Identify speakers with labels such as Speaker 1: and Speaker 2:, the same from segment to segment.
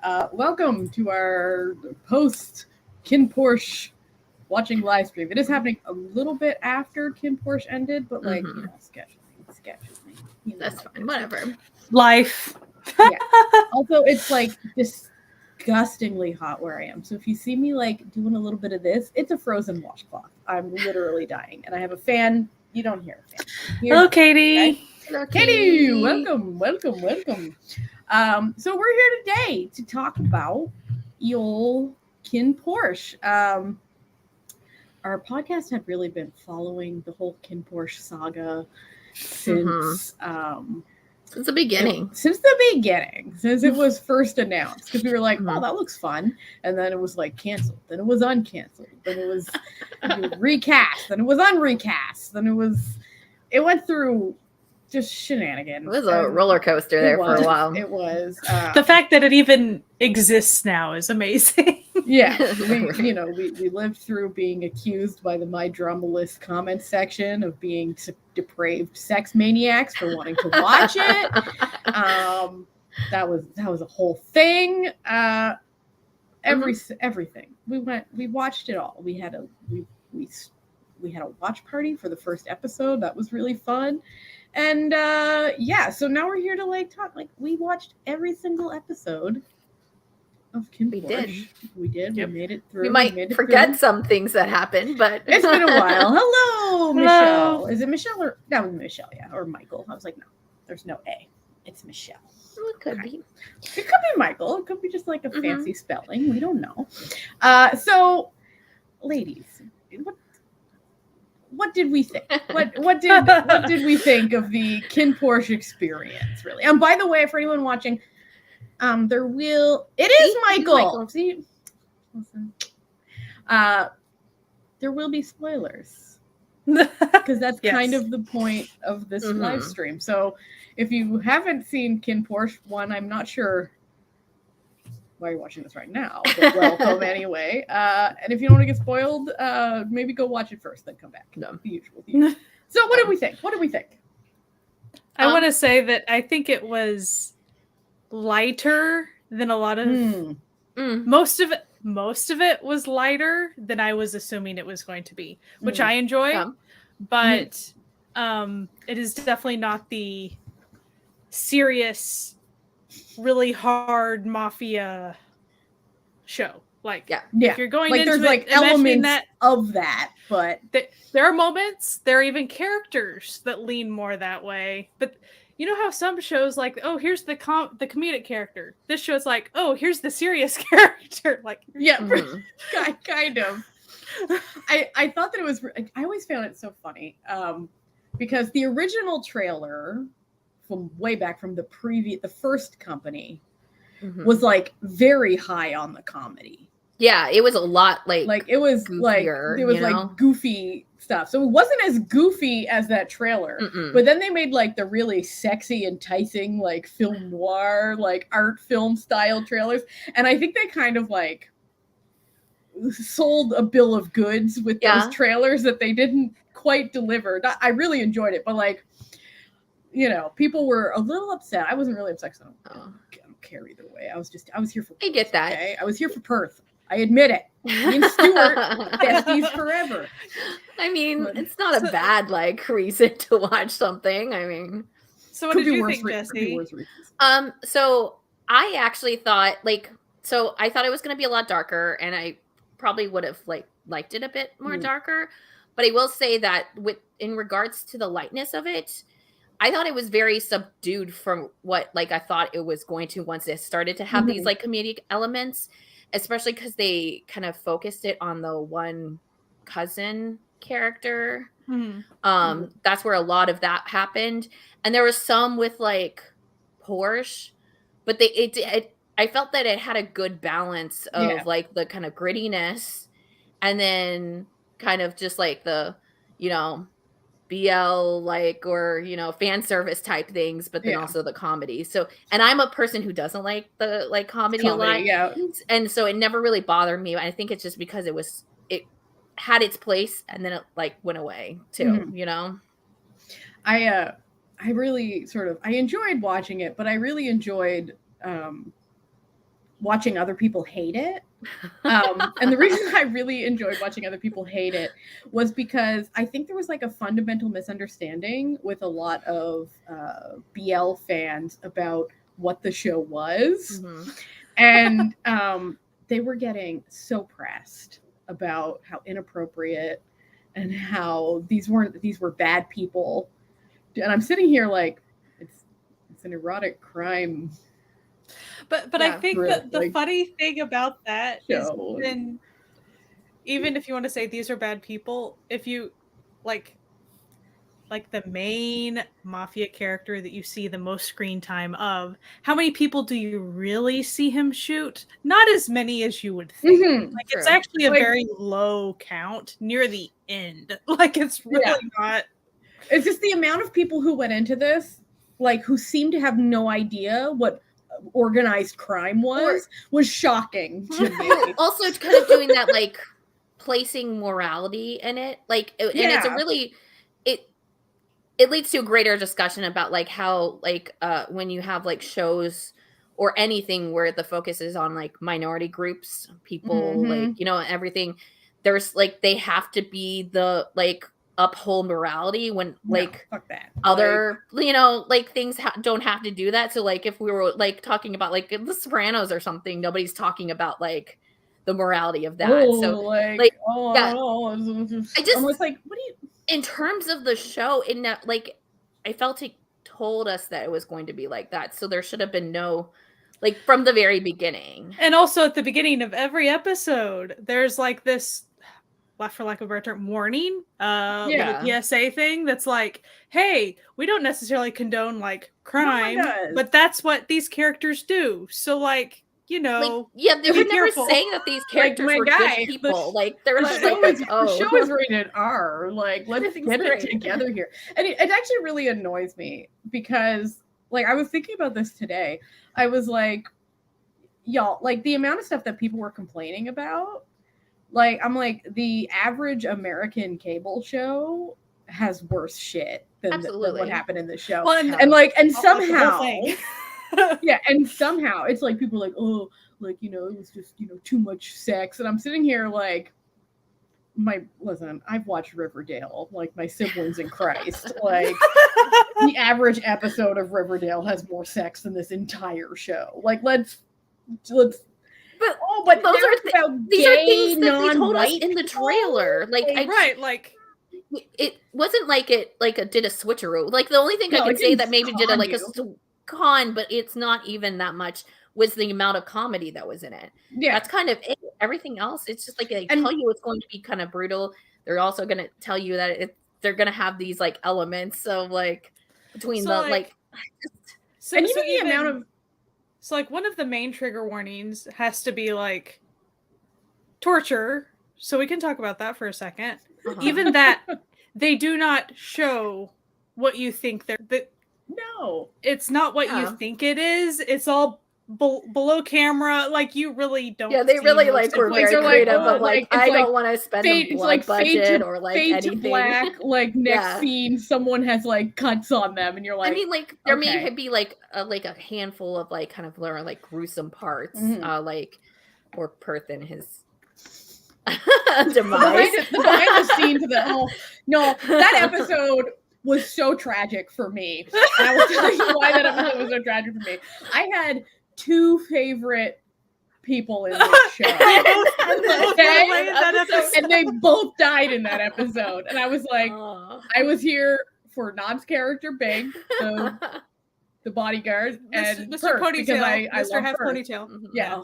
Speaker 1: Welcome to our post Kinn Porsche watching live stream. It is happening a little bit after Kinn Porsche ended, but like, scheduling.
Speaker 2: That's fine. Whatever.
Speaker 3: Life.
Speaker 1: Yeah. Also, it's like disgustingly hot where I am. So if you see me like doing a little bit of this, it's a frozen washcloth. I'm literally dying, and I have a fan. You don't hear a fan.
Speaker 3: Hello, Katie.
Speaker 1: Okay? Hello, Katie. Welcome. So we're here today to talk about your Kinn Porsche. Our podcast had really been following the whole Kinn Porsche saga since
Speaker 2: the beginning.
Speaker 1: Since it was first announced, because we were like, oh, that looks fun, and then it was like canceled, then it was uncanceled, then it was recast, then it was unrecast, then it went through just shenanigans.
Speaker 2: It was a roller coaster there for a while.
Speaker 1: It was.
Speaker 3: The fact that it even exists now is amazing.
Speaker 1: Yeah, we lived through being accused by the My Drama List comment section of being depraved sex maniacs for wanting to watch it. That was a whole thing. Everything. We watched it all. We had a watch party for the first episode. That was really fun. And so now we're here to talk. We watched every single episode of Kinn Porsche. We did.
Speaker 3: Yep.
Speaker 1: We made it through.
Speaker 2: We might forget some things that happened, but
Speaker 1: it's been a while. Hello, Michelle. Is it Michelle or that was Michelle? Yeah, or Michael. I was like, no, there's no A. It's Michelle.
Speaker 2: It could be.
Speaker 1: It could be Michael. It could be just like a fancy spelling. We don't know. So, ladies, what did we think? What did we think of the Kinn Porsche experience? Really, and by the way, for anyone watching, it is Michael. See, listen. There will be spoilers because that's kind of the point of this live stream. So, if you haven't seen Kinn Porsche 1, I'm not sure why you're watching this right now, but welcome anyway. And if you don't want to get spoiled, maybe go watch it first, then come back. No, the usual. So what did we think?
Speaker 3: I want to say that I think it was lighter than a lot of most of it was lighter than I was assuming it was going to be, which I enjoy. But it is definitely not the serious, really hard mafia show. If you're going into
Speaker 1: there's elements of that, but
Speaker 3: there are moments, there are even characters that lean more that way. But you know how some shows here's the comedic character. This show's here's the serious character.
Speaker 1: Kind of. I thought that it was. I always found it so funny because the original trailer from way back from the first company was very high on the comedy.
Speaker 2: Yeah, it was a lot
Speaker 1: it was goofier, goofy stuff. So it wasn't as goofy as that trailer. But then they made the really sexy, enticing film noir, art film style trailers. And I think they kind of sold a bill of goods with those trailers that they didn't quite deliver. I really enjoyed it, but people were a little upset. I wasn't really upset because I don't care either way. I was here for Perth.
Speaker 2: I get that.
Speaker 1: Okay? I was here for Perth. I admit it. Me and Stuart, besties forever.
Speaker 2: I mean, it's not a bad reason to watch something. I mean,
Speaker 3: so what did you think, Jessie?
Speaker 2: So I actually thought I thought it was going to be a lot darker, and I probably would have liked it a bit more darker. But I will say that in regards to the lightness of it, I thought it was very subdued from what I thought it was going to once it started to have these comedic elements, especially because they kind of focused it on the one cousin character. That's where a lot of that happened, and there was some with Porsche, but I felt that it had a good balance of the kind of grittiness, and then kind of just the BL or fan service type things, but then also the comedy. So, and I'm a person who doesn't like the comedy a lot, and so it never really bothered me. I think it's just because it had its place, and then it went away too.
Speaker 1: I really I enjoyed watching it, but I really enjoyed watching other people hate it. And the reason I really enjoyed watching other people hate it was because I think there was like a fundamental misunderstanding with a lot of BL fans about what the show was. Mm-hmm. And they were getting so pressed about how inappropriate and how these were bad people. And I'm sitting here like, it's an erotic crime.
Speaker 3: But I think that the funny thing about that is even if you want to say these are bad people, if you like the main mafia character that you see the most screen time of, how many people do you really see him shoot? Not as many as you would think. Mm-hmm, like, it's actually a very low count near the end. Like, it's really not.
Speaker 1: It's just the amount of people who went into this, like, who seemed to have no idea what organized crime was shocking to me.
Speaker 2: Also, it's kind of doing that, like, placing morality in it. Like, and it's a really... It leads to a greater discussion about like how like when you have like shows or anything where the focus is on like minority groups, people, mm-hmm. like, you know, everything, there's like they have to be the like uphold morality when like
Speaker 1: fuck that.
Speaker 2: Other like, you know, like things don't have to do that. So like if we were like talking about like The Sopranos or something, nobody's talking about like the morality of that. I just like, what do you... In terms of the show, in that, like, I felt it told us that it was going to be like that. So there should have been no, like, from the very beginning.
Speaker 3: And also at the beginning of every episode, there's like this, for lack of a better term, warning, little PSA thing that's like, hey, we don't necessarily condone like crime, but that's what these characters do. So like, you know,
Speaker 2: like, they were never saying that these characters were good people. Like they're like,
Speaker 1: the show is rated R. Like, let's get it together here. And it actually really annoys me because, like, I was thinking about this today. I was like, y'all, like the amount of stuff that people were complaining about. Like, I'm like, the average American cable show has worse shit than what happened in the show. Well, and somehow. Yeah, and somehow it's like people are like, oh, like, you know, it was just, you know, too much sex. And I'm sitting here like, listen, I've watched Riverdale, like my siblings in Christ. Like, the average episode of Riverdale has more sex than this entire show. Like, let's
Speaker 2: but those these are things that they told us in the trailer. Like, it wasn't like it did a switcheroo. Like, the only thing I could say that maybe did a con, but it's not even that much, was the amount of comedy that was in it. Yeah, that's kind of it. Everything else, it's just like they tell you it's going to be kind of brutal. They're also going to tell you that they're going to have these like elements of like between the like
Speaker 1: and even the amount of
Speaker 3: like one of the main trigger warnings has to be like torture. So we can talk about that for a second. Uh-huh. Even that they do not show what you think they're. No, it's not what you think it is. It's all below camera. Like, you really don't.
Speaker 2: Yeah, they really like were very creative. Of like, I don't want to spend a blood budget or like anything.
Speaker 1: To black, like next scene, someone has like cuts on them, and you're like,
Speaker 2: I mean, like there may be like a handful of like kind of like gruesome parts, like or Perth and his demise.
Speaker 1: The behind the scenes of that. No, that episode was so tragic for me. And I will tell you why that episode was so tragic for me. I had two favorite people in this show. And they both died in that episode. And I was like, I was here for Nod's character, Big, the bodyguard, and
Speaker 3: Mr. Ponytail.
Speaker 1: I
Speaker 3: Mr. Half
Speaker 1: Perth.
Speaker 3: Ponytail.
Speaker 1: Mm-hmm. Yeah.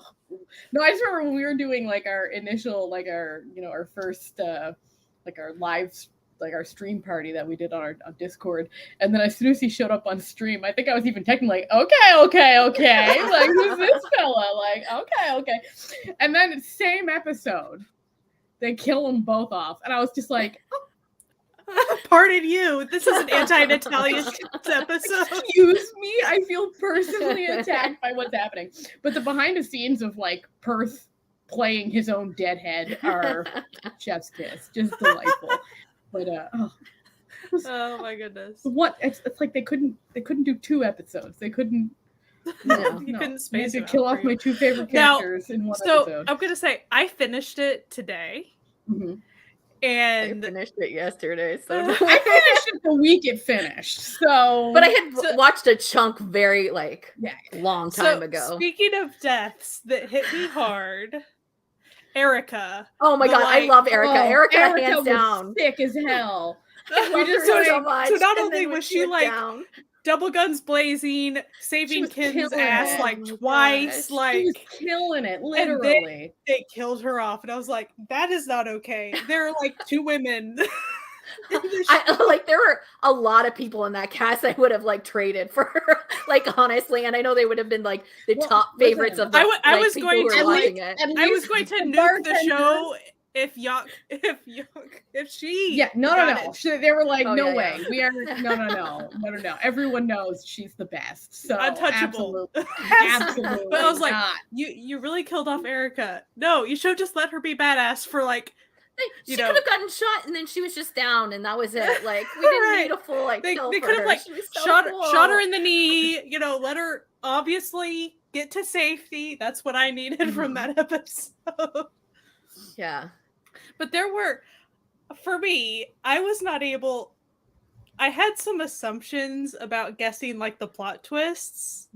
Speaker 1: No, I just remember when we were doing like our initial, like our, you know, our first, like our live, like our stream party that we did on Discord, and then as soon as he showed up on stream, I think I was even texting like, okay, like, who's this fella? Like, okay, and then same episode, they kill them both off, and I was just like,
Speaker 3: pardon you, this is an anti-Natalia episode.
Speaker 1: Excuse me, I feel personally attacked by what's happening. But the behind the scenes of like Perth playing his own deadhead are chef's kiss, just delightful. But
Speaker 3: oh my goodness!
Speaker 1: What it's like they couldn't do 2 episodes. They couldn't
Speaker 2: No.
Speaker 3: You couldn't space
Speaker 1: to
Speaker 3: it
Speaker 1: kill
Speaker 3: out
Speaker 1: off
Speaker 3: for
Speaker 1: my
Speaker 3: you.
Speaker 1: two favorite characters in one episode.
Speaker 3: I'm gonna say I finished it today.
Speaker 1: Mm-hmm.
Speaker 3: And
Speaker 2: I finished it yesterday, so
Speaker 1: I finished it the week it finished. So,
Speaker 2: but I had watched a chunk very long time
Speaker 3: so
Speaker 2: ago.
Speaker 3: Speaking of deaths that hit me hard, Erica.
Speaker 2: Oh my god, I love Erica. Erica hands
Speaker 1: was
Speaker 2: down.
Speaker 1: sick as hell.
Speaker 2: We just so much.
Speaker 3: So not only was she like double guns blazing, saving Kinn's ass like twice,
Speaker 1: she was killing it, literally.
Speaker 3: They killed her off, and I was like, that is not okay. There are like two women.
Speaker 2: There were a lot of people in that cast I would have traded for her, honestly, and I know they would have been the top favorites of the
Speaker 3: I was
Speaker 2: going to
Speaker 3: watching it. I was going to nuke the show if she
Speaker 1: no. They were like, no way. We are no. Everyone knows she's the best. So
Speaker 3: untouchable.
Speaker 1: Absolutely.
Speaker 3: But I was like, you really killed off Erica. No, you should have just let her be badass for
Speaker 2: she could have gotten shot and then she was just down and that was it. We didn't need a full kill
Speaker 3: they
Speaker 2: for
Speaker 3: could
Speaker 2: her.
Speaker 3: have
Speaker 2: So
Speaker 3: shot her in the knee, let her obviously get to safety. That's what I needed from that episode.
Speaker 2: Yeah.
Speaker 3: But for me, I was not able, I had some assumptions about guessing the plot twists,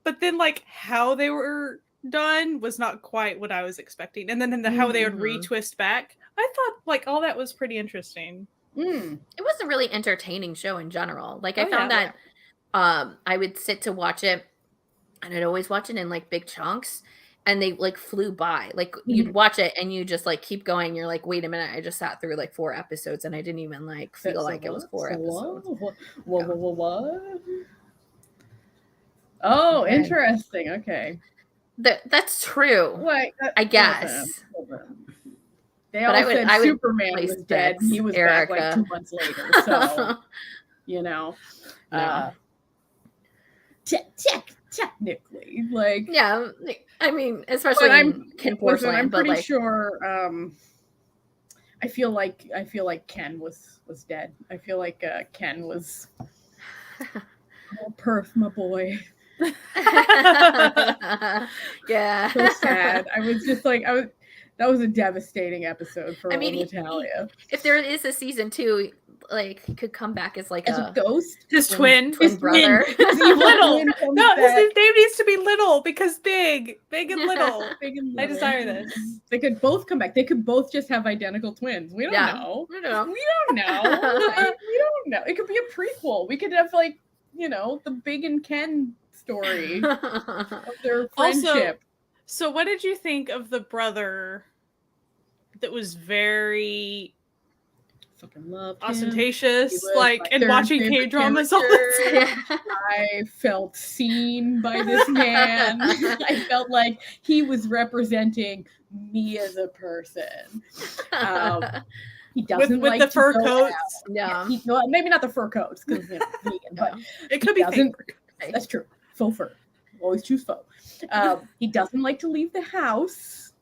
Speaker 3: but then how they were done was not quite what I was expecting. And then how they would retwist back, I thought all that was pretty interesting.
Speaker 2: It was a really entertaining show in general. I found that I would sit to watch it and I'd always watch it in big chunks and they flew by. You'd watch it and you just keep going. You're wait a minute, I just sat through 4 episodes and I didn't even feel it was 4 episodes.
Speaker 1: What? Oh, okay. Interesting. Okay.
Speaker 2: That's true. I guess.
Speaker 1: They all said Superman was dead. He was Erica. Back 2 months later. So, technically,
Speaker 2: yeah. I mean, especially in Kinn Porsche.
Speaker 1: I'm pretty sure. I feel like Ken was dead. I feel like Ken was. Oh, Perth, my boy.
Speaker 2: Yeah.
Speaker 1: So sad. I was just that was a devastating episode for Natalia.
Speaker 2: If there is a season 2, he could come back as
Speaker 1: a ghost.
Speaker 3: His twin
Speaker 2: brother.
Speaker 3: Little. No, his name needs to be Little because big and little. Big and little. I desire this.
Speaker 1: They could both come back. They could both just have identical twins. We don't know. We don't know. It could be a prequel. We could have the Big and Ken story of their friendship.
Speaker 3: Also, so what did you think of the brother that was very
Speaker 1: fucking love
Speaker 3: ostentatious, and watching K-dramas all the time?
Speaker 1: I felt seen by this man. I felt like he was representing me as a person. He doesn't
Speaker 3: with the fur coats.
Speaker 2: Yeah,
Speaker 1: maybe not the fur coats because vegan, but
Speaker 3: it could be fake fur.
Speaker 1: That's true. Faux fur. Always choose faux. He doesn't like to leave the house.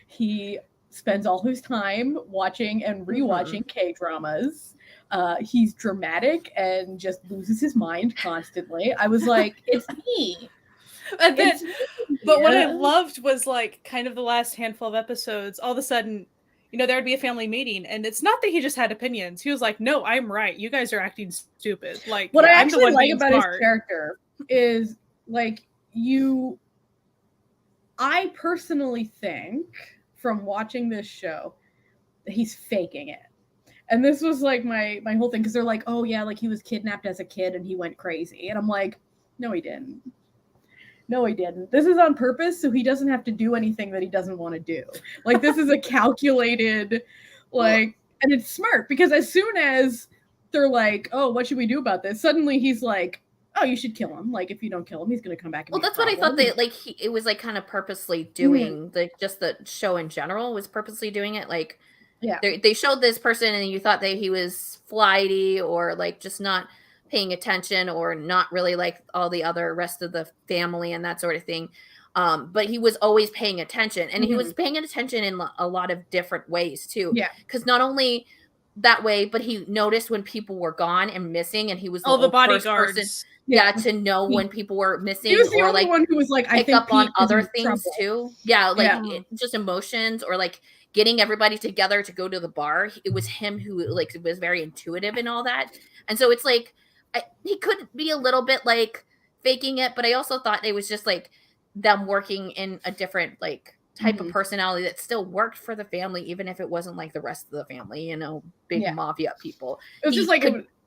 Speaker 1: He spends all his time watching and rewatching K-dramas. He's dramatic and just loses his mind constantly. I was like, it's me.
Speaker 3: But what I loved was kind of the last handful of episodes, all of a sudden, there'd be a family meeting and it's not that he just had opinions. He was like, no, I'm right. You guys are acting stupid.
Speaker 1: What I actually like about his character is I personally think from watching this show that he's faking it. And this was my whole thing because they're like, oh yeah, he was kidnapped as a kid and he went crazy. And I'm like, no, he didn't. No, he didn't. This is on purpose so he doesn't have to do anything that he doesn't want to do. This is a calculated, and it's smart because as soon as they're like, oh, what should we do about this? Suddenly he's like, oh, you should kill him. If you don't kill him, he's going to come back. And
Speaker 2: that's what I thought that it was kind of purposely doing just the show in general was purposely doing it. They showed this person and you thought that he was flighty or just not paying attention or not really all the other rest of the family and that sort of thing. But he was always paying attention and he was paying attention in a lot of different ways too.
Speaker 1: Yeah.
Speaker 2: Because not only that way, but he noticed when people were gone and missing and he was
Speaker 3: the bodyguards.
Speaker 2: to know when people were missing,
Speaker 1: he was the
Speaker 2: or
Speaker 1: only
Speaker 2: like
Speaker 1: one who was like, I
Speaker 2: pick
Speaker 1: think
Speaker 2: up on
Speaker 1: Pete is
Speaker 2: other
Speaker 1: in
Speaker 2: things
Speaker 1: trouble.
Speaker 2: too. Just emotions, or like getting everybody together to go to the bar. It was him who like was very intuitive and all that. And so it's like he could be a little bit like faking it, but I also thought it was just like them working in a different like type of personality that still worked for the family, even if it wasn't like the rest of the family, you know, big mafia people.
Speaker 1: It was just like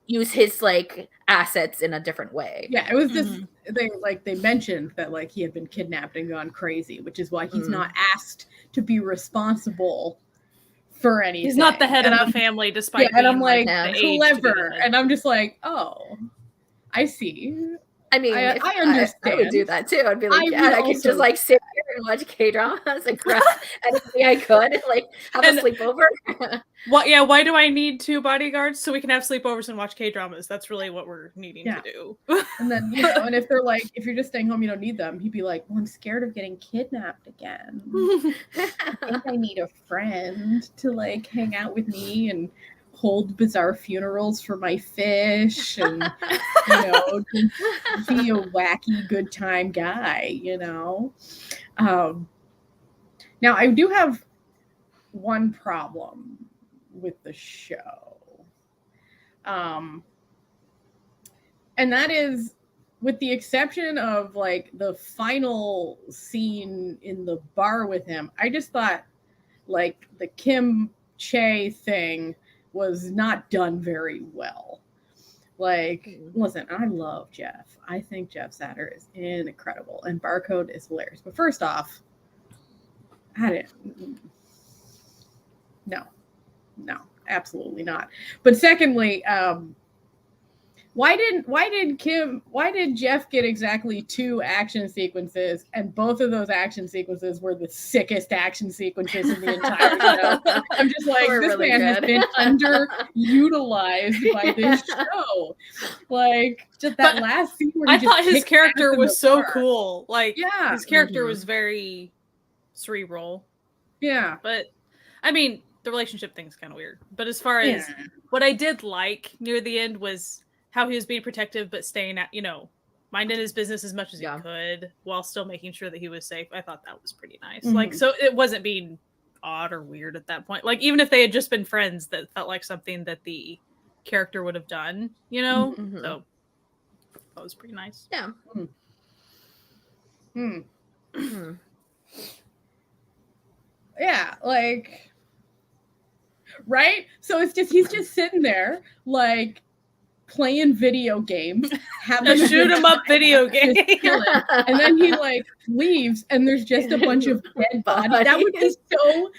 Speaker 2: use his like assets in a different way.
Speaker 1: Yeah, it was just they mentioned that like he had been kidnapped and gone crazy, which is why he's not asked to be responsible for anything.
Speaker 3: He's not the head of the family, despite being
Speaker 1: and I'm like
Speaker 3: clever,
Speaker 1: and I'm just like, oh, I see.
Speaker 2: I mean,
Speaker 1: I understand.
Speaker 2: I would do that too. I'd be like, I could just like sit here and watch K-dramas and grab anything I could, and like have a sleepover.
Speaker 3: Why do I need 2 bodyguards? So we can have sleepovers and watch K-dramas. That's really what we're needing to do.
Speaker 1: And then, and if they're like, if you're just staying home, you don't need them. He'd be like, well, I'm scared of getting kidnapped again. I think I need a friend to like hang out with me and hold bizarre funerals for my fish, and be a wacky good time guy, Now I do have one problem with the show, and that is, with the exception of like the final scene in the bar with him, I just thought like the Kim Che thing was not done very well. Like, listen, I love Jeff. I think Jeff Satter is incredible, and Barcode is hilarious. But first off, no, absolutely not. But secondly, why did Jeff get exactly 2 action sequences, and both of those action sequences were the sickest action sequences in the entire show? I'm just like, this really man has been underutilized by this show. Like, just that last scene where
Speaker 3: I thought his character was so cool. Like, his character was very cerebral.
Speaker 1: Yeah.
Speaker 3: But, I mean, the relationship thing's kind of weird. But as far as what I did like near the end was how he was being protective, but staying at, minding his business as much as he could while still making sure that he was safe. I thought that was pretty nice. Like, so it wasn't being odd or weird at that point. Like, even if they had just been friends, that felt like something that the character would have done, So that was pretty nice.
Speaker 2: Yeah.
Speaker 1: Yeah, like, right? So it's just, he's just sitting there, like, playing video games, having
Speaker 3: a shoot 'em up video game,
Speaker 1: and then he like leaves, and there's just a bunch of dead bodies. That would be so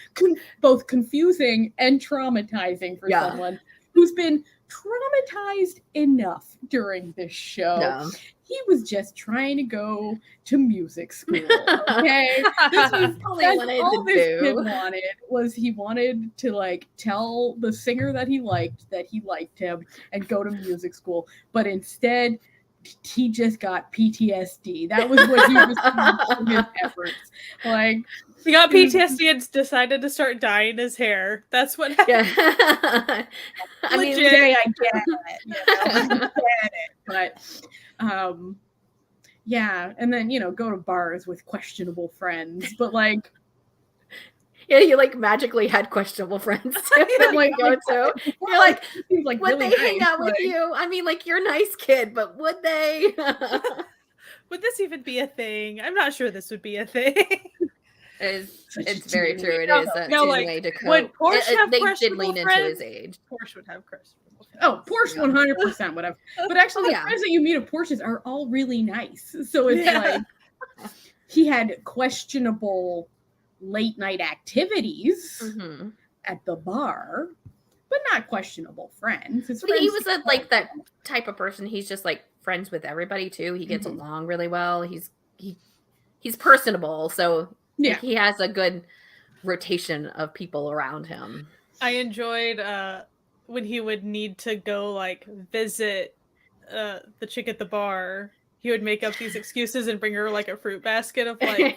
Speaker 1: both confusing and traumatizing for someone who's been traumatized enough during this show. Yeah. He was just trying to go to music school. Okay, this was all this kid wanted was he wanted to like tell the singer that he liked him and go to music school, but instead he just got PTSD. That was what he was doing his efforts. Like,
Speaker 3: he got PTSD and decided to start dyeing his hair. That's what happened.
Speaker 2: Yeah.
Speaker 1: I mean, I get it, but and then go to bars with questionable friends, but like,
Speaker 2: yeah, you like magically had questionable friends too. Like, you're like, would really they hang out with you? I mean, like, you're a nice kid, but would they?
Speaker 3: Would this even be a thing? I'm not sure this would be a thing.
Speaker 2: It's very true. It is a way to cope.
Speaker 3: Would Porsche have
Speaker 2: they
Speaker 3: questionable
Speaker 2: did lean
Speaker 3: friends?
Speaker 2: into his age.
Speaker 3: Porsche would have questionable friends.
Speaker 1: Oh, Porsche 100% would have. But actually, the friends that you meet at Porsches are all really nice. So it's like he had questionable late night activities at the bar, but not questionable friends.
Speaker 2: He was like that type of person. He's just like friends with everybody too. He gets along really well. He's personable, so he has a good rotation of people around him.
Speaker 3: I enjoyed when he would need to go like visit the chick at the bar. He would make up these excuses and bring her like a fruit basket of like,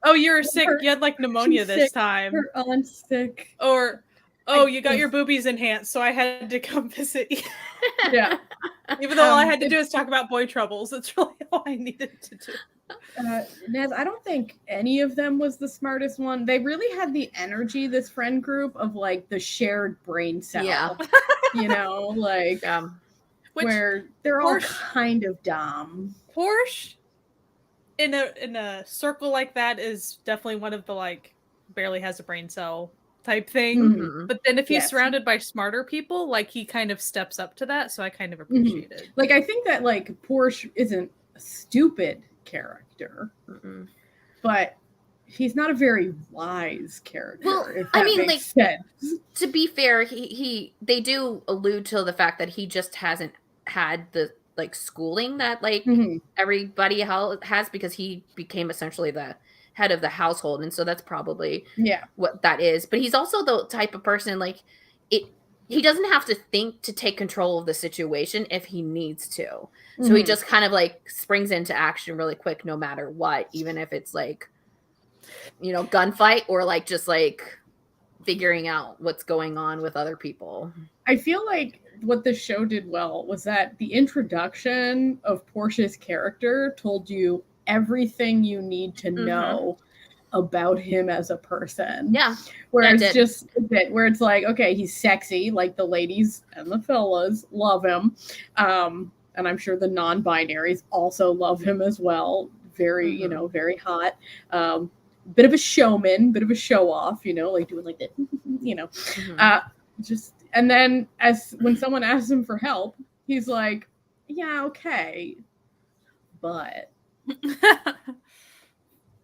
Speaker 3: oh, you're sick. You had like pneumonia this time.
Speaker 1: Her aunt's sick.
Speaker 3: Or, oh, you got your boobies enhanced, so I had to come visit you.
Speaker 1: Yeah.
Speaker 3: Even though all I had to do is talk about boy troubles. That's really all I needed to do.
Speaker 1: Nez, I don't think any of them was the smartest one. They really had the energy, this friend group, of like the shared brain cell.
Speaker 2: Yeah.
Speaker 1: You know, like where they're all kind of dumb.
Speaker 3: Porsche in a circle like that is definitely one of the like barely has a brain cell type thing.
Speaker 1: Mm-hmm.
Speaker 3: But then if he's surrounded by smarter people, like he kind of steps up to that. So I kind of appreciate it.
Speaker 1: Like I think that like Porsche isn't a stupid character, but he's not a very wise character.
Speaker 2: Well,
Speaker 1: if that makes sense.
Speaker 2: To be fair, they do allude to the fact that he just hasn't had the like schooling that like everybody has, because he became essentially the head of the household, and so that's probably what that is. But he's also the type of person like he doesn't have to think to take control of the situation if he needs to. So he just kind of like springs into action really quick no matter what, even if it's like, you know, gunfight or like just like figuring out what's going on with other people.
Speaker 1: I feel like what the show did well was that the introduction of Porsche's character told you everything you need to know about him as a person.
Speaker 2: Yeah.
Speaker 1: Where it's just a bit where it's like, okay, he's sexy, like the ladies and the fellas love him. And I'm sure the non-binaries also love him as well. Very, you know, very hot. Bit of a showman, bit of a show off, you know, like doing like that, you know. And then when someone asks him for help, he's like, yeah, okay. But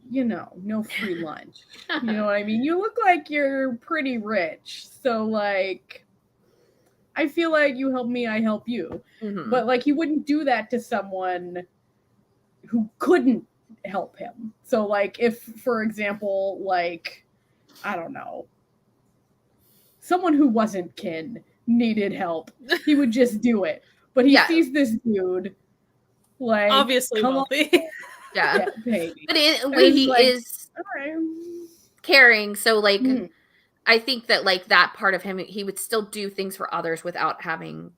Speaker 1: you know, no free lunch. You know what I mean? You look like you're pretty rich. So like I feel like you help me, I help you. But like he wouldn't do that to someone who couldn't help him. So like if, for example, like, I don't know, someone who wasn't Kinn needed help, he would just do it. But he sees this dude like
Speaker 3: obviously wealthy.
Speaker 2: Yeah,
Speaker 1: baby.
Speaker 2: But he like, is caring. So like I think that like that part of him, he would still do things for others without having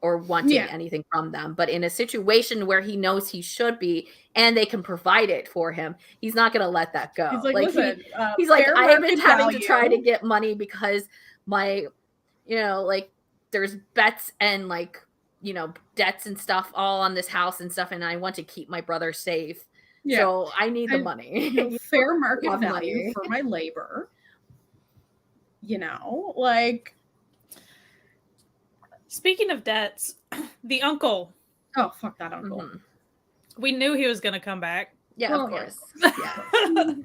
Speaker 2: or wanting anything from them. But in a situation where he knows he should be and they can provide it for him, he's not going to let that go.
Speaker 1: He's like, listen,
Speaker 2: he's like, I have been having to try to get money because my, you know, like there's bets and like, you know, debts and stuff all on this house and stuff. And I want to keep my brother safe. Yeah. So I need the money.
Speaker 1: You know, fair market value for my labor. You know, like.
Speaker 3: Speaking of debts, the uncle.
Speaker 1: Oh, fuck that uncle.
Speaker 3: We knew he was going to come back.
Speaker 2: Yeah, of course.
Speaker 1: Yeah.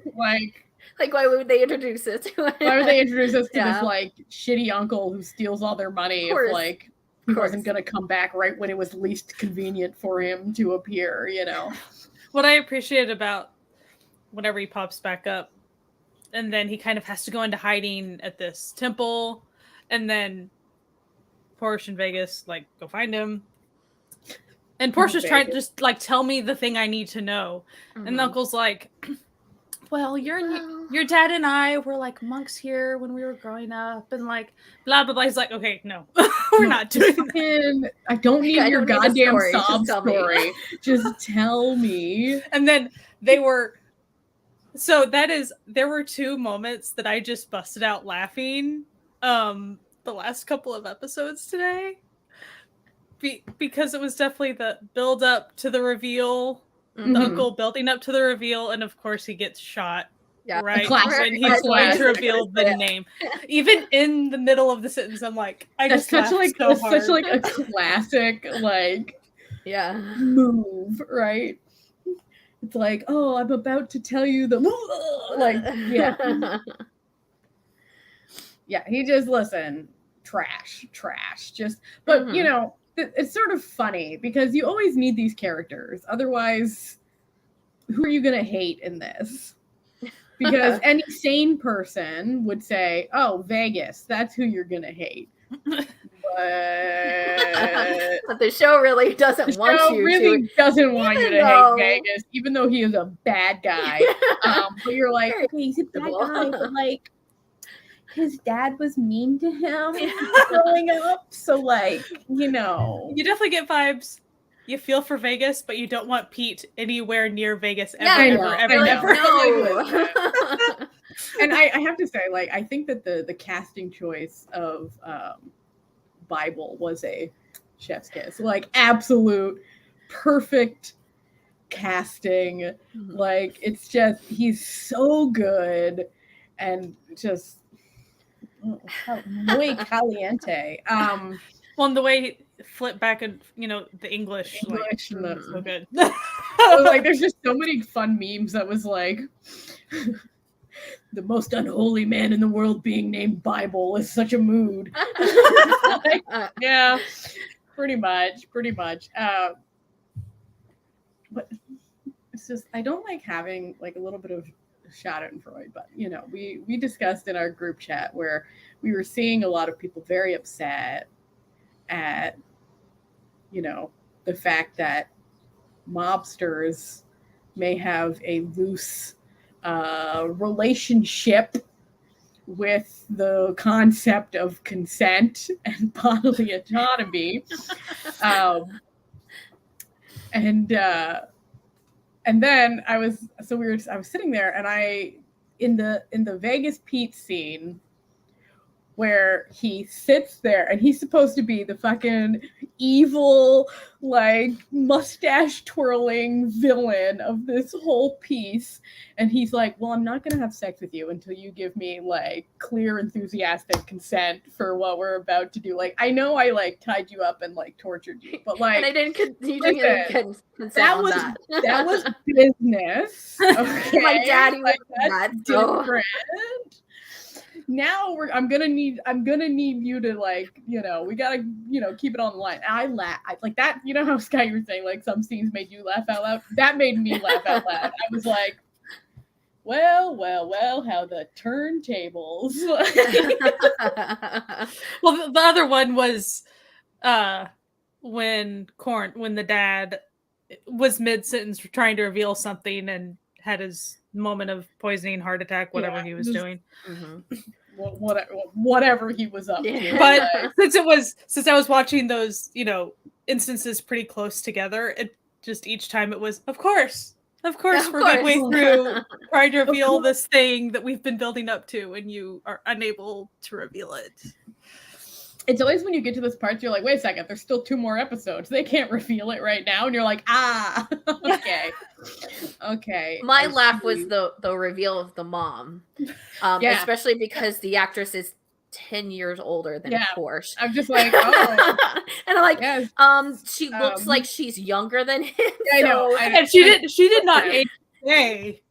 Speaker 2: Like, why would they introduce it?
Speaker 1: Why would they introduce us to this, like, shitty uncle who steals all their money if, like, he wasn't going to come back right when it was least convenient for him to appear, you know?
Speaker 3: What I appreciate about whenever he pops back up, and then he kind of has to go into hiding at this temple, and then Porsche and Vegas, like, go find him. And Porsche's trying to just, like, tell me the thing I need to know. And the uncle's like, well, your dad and I were, like, monks here when we were growing up. And, like, blah, blah, blah. He's like, okay, no. We're not doing that.
Speaker 1: I don't need your goddamn sob story. Just tell me.
Speaker 3: And then they were... So there were two moments that I just busted out laughing the last couple of episodes today. Because it was definitely the build up to the reveal, the uncle building up to the reveal, and of course he gets shot. Yeah, right when he's going to reveal the name. Even in the middle of the sentence, I'm like, that's such like
Speaker 1: a classic move, right? It's like, oh, I'm about to tell you the yeah. He just trash. Just, but you know. It's sort of funny because you always need these characters. Otherwise, who are you going to hate in this? Because any sane person would say, oh, Vegas, that's who you're going to hate. But
Speaker 2: the show really doesn't want you
Speaker 1: to hate Vegas, even though he is a bad guy. But you're like, okay, he's a bad guy, but like, his dad was mean to him growing up. So, like, you know.
Speaker 3: You definitely get vibes. You feel for Vegas, but you don't want Pete anywhere near Vegas ever,
Speaker 2: Yeah,
Speaker 3: ever.
Speaker 2: No.
Speaker 1: And I have to say, like, I think that the casting choice of Bible was a chef's kiss. Like, absolute perfect casting. Like, it's just, he's so good and just muy caliente.
Speaker 3: Well, and the way he flipped back and, the English like, so good.
Speaker 1: Like, there's just so many fun memes that was like, the most unholy man in the world being named Bible is such a mood. Like, yeah, pretty much. But it's just, I don't like having like a little bit of schadenfreude, but we discussed in our group chat where we were seeing a lot of people very upset at the fact that mobsters may have a loose relationship with the concept of consent and bodily autonomy. And then I was sitting there, and in the Vegas Pete scene where he sits there and he's supposed to be the fucking evil, like, mustache twirling villain of this whole piece. And he's like, well, I'm not going to have sex with you until you give me, like, clear, enthusiastic consent for what we're about to do. Like, I know I, like, tied you up and, like, tortured you, but, like...
Speaker 2: And I didn't consent
Speaker 1: that was business. Okay?
Speaker 2: My daddy was
Speaker 1: that's different. Now I'm gonna need you to, like, we gotta keep it on the line. And I laugh like that. You know how, Sky, you were saying like some scenes made you laugh out loud? That made me laugh out loud. I was like, well, how the turntables.
Speaker 3: Well, the other one was when the dad was mid-sentence trying to reveal something and had his moment of poisoning, heart attack, whatever he was doing.
Speaker 1: Whatever he was up to.
Speaker 3: But since I was watching those, instances pretty close together, it just each time it was, of course, we're midway through trying to reveal this thing that we've been building up to, and you are unable to reveal it.
Speaker 1: It's always when you get to this part, you're like, wait a second, there's still 2 more episodes. They can't reveal it right now. And you're like, okay.
Speaker 2: My laugh was the reveal of the mom. Especially because the actress is 10 years older than Porsche.
Speaker 1: I'm just like, oh.
Speaker 2: And I'm like, yes. She looks like she's younger than him.
Speaker 1: I know.
Speaker 3: And she did not age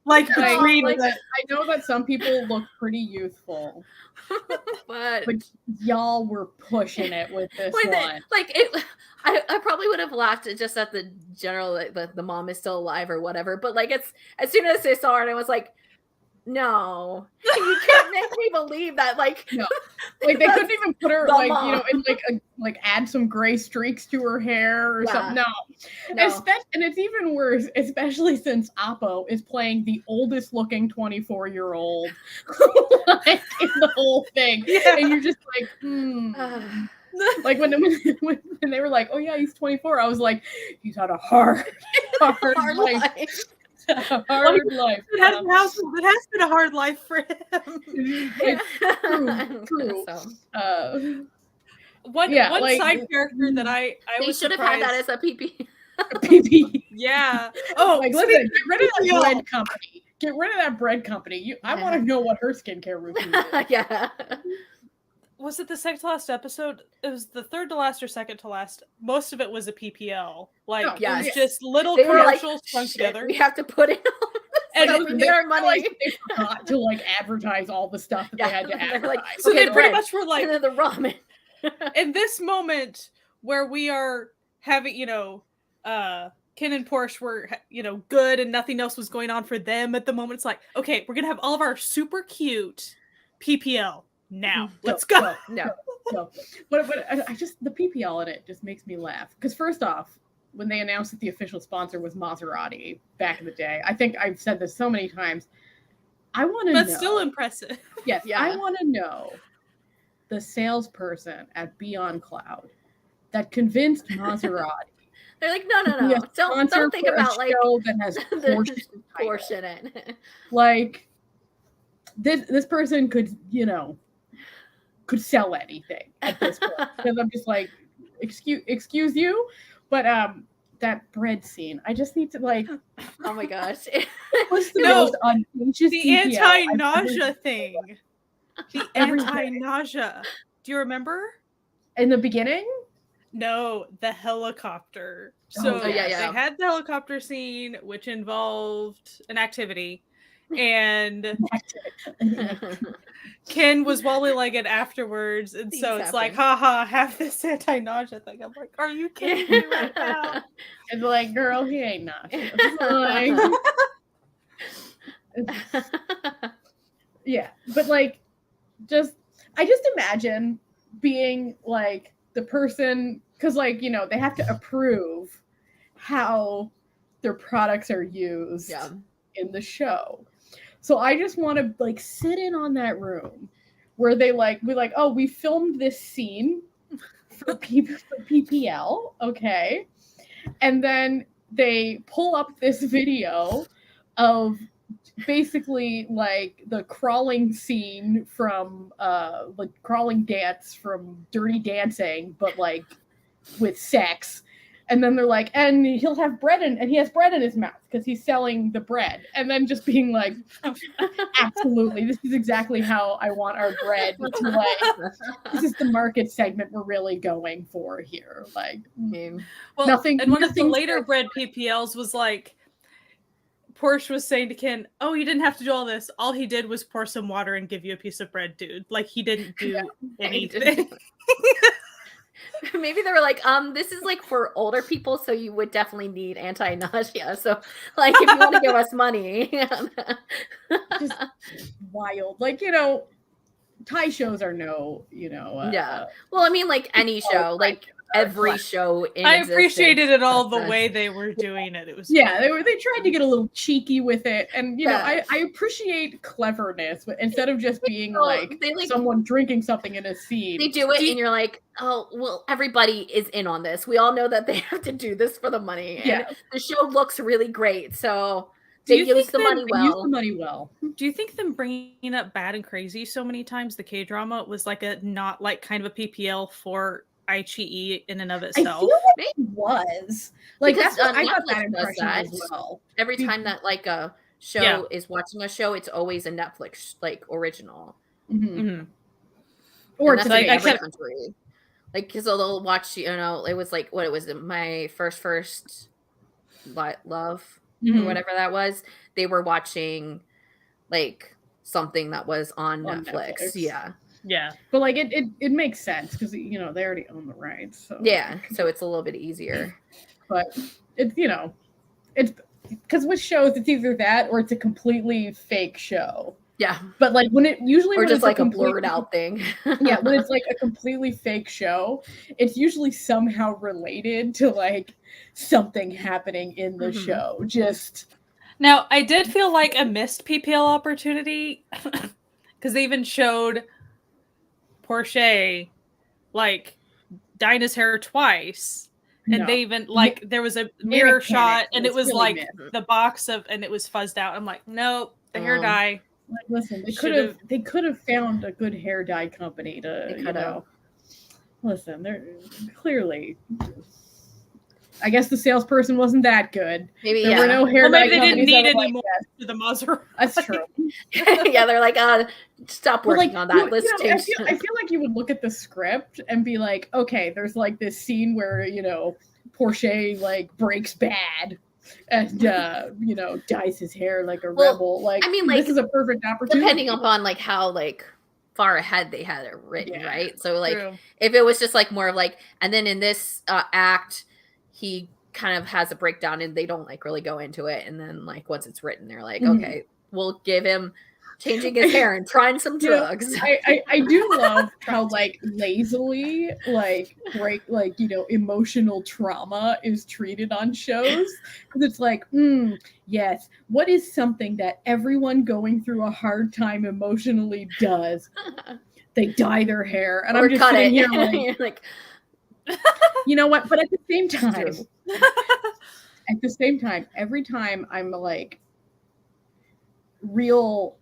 Speaker 3: like between
Speaker 1: I know that some people look pretty youthful. but y'all were pushing it with this one.
Speaker 2: I probably would have laughed just at the general, like, the mom is still alive or whatever. But like, it's as soon as I saw her, and I was like, no, you can't make me believe that. Like,
Speaker 1: no, like they couldn't even put her like mom. And like add some gray streaks to her hair or something. No. And it's even worse, especially since Apo is playing the oldest looking 24-year-old like in the whole thing, and you're just like, like when they were like, oh yeah, he's 24, I was like, he's had a hard life. Hard life.
Speaker 3: It has been a hard life for him.
Speaker 1: It's true.
Speaker 2: So.
Speaker 3: One side character that I was
Speaker 2: should have had that as a PP.
Speaker 1: PP.
Speaker 3: Yeah.
Speaker 1: Oh, like, listen, get rid of that bread company. Get rid of that bread company. I want to know what her skincare routine is.
Speaker 2: Yeah.
Speaker 3: Was it the second to last episode? It was the third to last or second to last. Most of it was a PPL. Like, it was just little commercials strung together.
Speaker 2: We have to put it on.
Speaker 3: And
Speaker 2: we get our money.
Speaker 1: Like, they forgot to like advertise all the stuff that they had to advertise.
Speaker 2: Like,
Speaker 3: so they pretty much were like,
Speaker 2: and then the ramen.
Speaker 3: In this moment where we are having, Kinn and Porsche were, good and nothing else was going on for them at the moment. It's like, okay, we're going to have all of our super cute PPL. Now let's go.
Speaker 1: No. But I just, the PPL in it just makes me laugh. Because first off, when they announced that the official sponsor was Maserati back in the day, I think I've said this so many times, I want to know.
Speaker 3: That's still impressive.
Speaker 1: Yes, yeah. I want to know the salesperson at Beyond Cloud that convinced Maserati.
Speaker 2: They're like, no. Don't think about like
Speaker 1: that has
Speaker 2: Porsche in it.
Speaker 1: Like this person could, could sell anything at this point. Because I'm just like, excuse you, but that bread scene, I just need to like.
Speaker 2: Oh my gosh!
Speaker 1: What's the most unconscious
Speaker 3: the anti-nausea thing? The anti-nausea. Do you remember?
Speaker 1: In the beginning?
Speaker 3: No, the helicopter. So they had the helicopter scene, which involved an activity, and Kinn was wobbly-legged afterwards, and so it's like, haha, have this anti-nausea thing. I'm like, are you kidding me right now?
Speaker 1: It's like, girl, he ain't nauseous. Yeah, but like, I just imagine being like the person, because like, they have to approve how their products are used in the show. So I just want to like sit in on that room where we filmed this scene for PPL, okay, and then they pull up this video of basically like the crawling scene from like crawling dance from Dirty Dancing, but like with sex. And then they're like, and he'll have bread and he has bread in his mouth because he's selling the bread. And then just being like, absolutely, this is exactly how I want our bread to like. This is the market segment we're really going for here. Like, nothing.
Speaker 3: And one of the later bread PPLs was like, Porsche was saying to Kinn, "Oh, you didn't have to do all this. All he did was pour some water and give you a piece of bread, dude. Like he didn't do anything."
Speaker 2: Maybe they were like, this is like for older people, so you would definitely need anti-nausea. So, like, if you want to give us money,
Speaker 1: just wild. Like, Thai shows are no,
Speaker 2: Well, I mean, like any show, like every show in
Speaker 3: I appreciated it all the way they were doing it. It was
Speaker 1: they tried to get a little cheeky with it, and I appreciate cleverness, but instead of just being someone drinking something in a scene,
Speaker 2: they do it, and you're like, oh well, everybody is in on this. We all know that they have to do this for the money, and the show looks really great, so they use the money well.
Speaker 1: Do
Speaker 3: you think them bringing up Bad and Crazy so many times, the K-drama, was like a not like kind of a PPL for iQIYI in and of itself?
Speaker 1: I feel like it was. Like,
Speaker 2: because
Speaker 1: that's what I got
Speaker 2: Netflix
Speaker 1: that impression
Speaker 2: as
Speaker 1: well.
Speaker 2: Every time that like a show is watching a show, it's always a Netflix like original.
Speaker 3: Mm-hmm.
Speaker 1: Or
Speaker 2: that's like every country. Like, because they'll watch, it was like, what it was, my first love, or whatever that was. They were watching like something that was on Netflix.
Speaker 3: Yeah,
Speaker 1: but like it makes sense because they already own the rights. So
Speaker 2: so it's a little bit easier.
Speaker 1: But it's it's because with shows it's either that or it's a completely fake show.
Speaker 2: Yeah,
Speaker 1: but like when
Speaker 2: just it's like a blurred out thing.
Speaker 1: Yeah, when it's like a completely fake show, it's usually somehow related to like something happening in the show. Just
Speaker 3: now, I did feel like a missed PPL opportunity because they even showed Porsche like dyeing his hair twice, and they even like there was a mirror shot, and it was really like the box of, and it was fuzzed out. I'm like, nope, the hair dye.
Speaker 1: Like, listen, they could have found a good hair dye company to listen. They're clearly. I guess the salesperson wasn't that good.
Speaker 2: Maybe
Speaker 1: there were no hair dye
Speaker 3: they didn't need any
Speaker 1: like
Speaker 3: more to the Maserati.
Speaker 1: That's true.
Speaker 2: They're like, stop working on that. Let's change.
Speaker 1: I feel like you would look at the script and be like, okay, there's like this scene where Porsche like breaks bad and dyes his hair like a rebel. Like, I mean, like, this is a perfect opportunity.
Speaker 2: Depending upon like how like far ahead they had it written, right? So like if it was just like more of like, and then in this act he kind of has a breakdown and they don't like really go into it, and then like once it's written they're like, okay, we'll give him changing his hair and trying some drugs.
Speaker 1: I do love how like lazily like emotional trauma is treated on shows, because it's like, yes, what is something that everyone going through a hard time emotionally does? They dye their hair, and I'm just sitting here like, you know what? But at the same time, every time I'm like real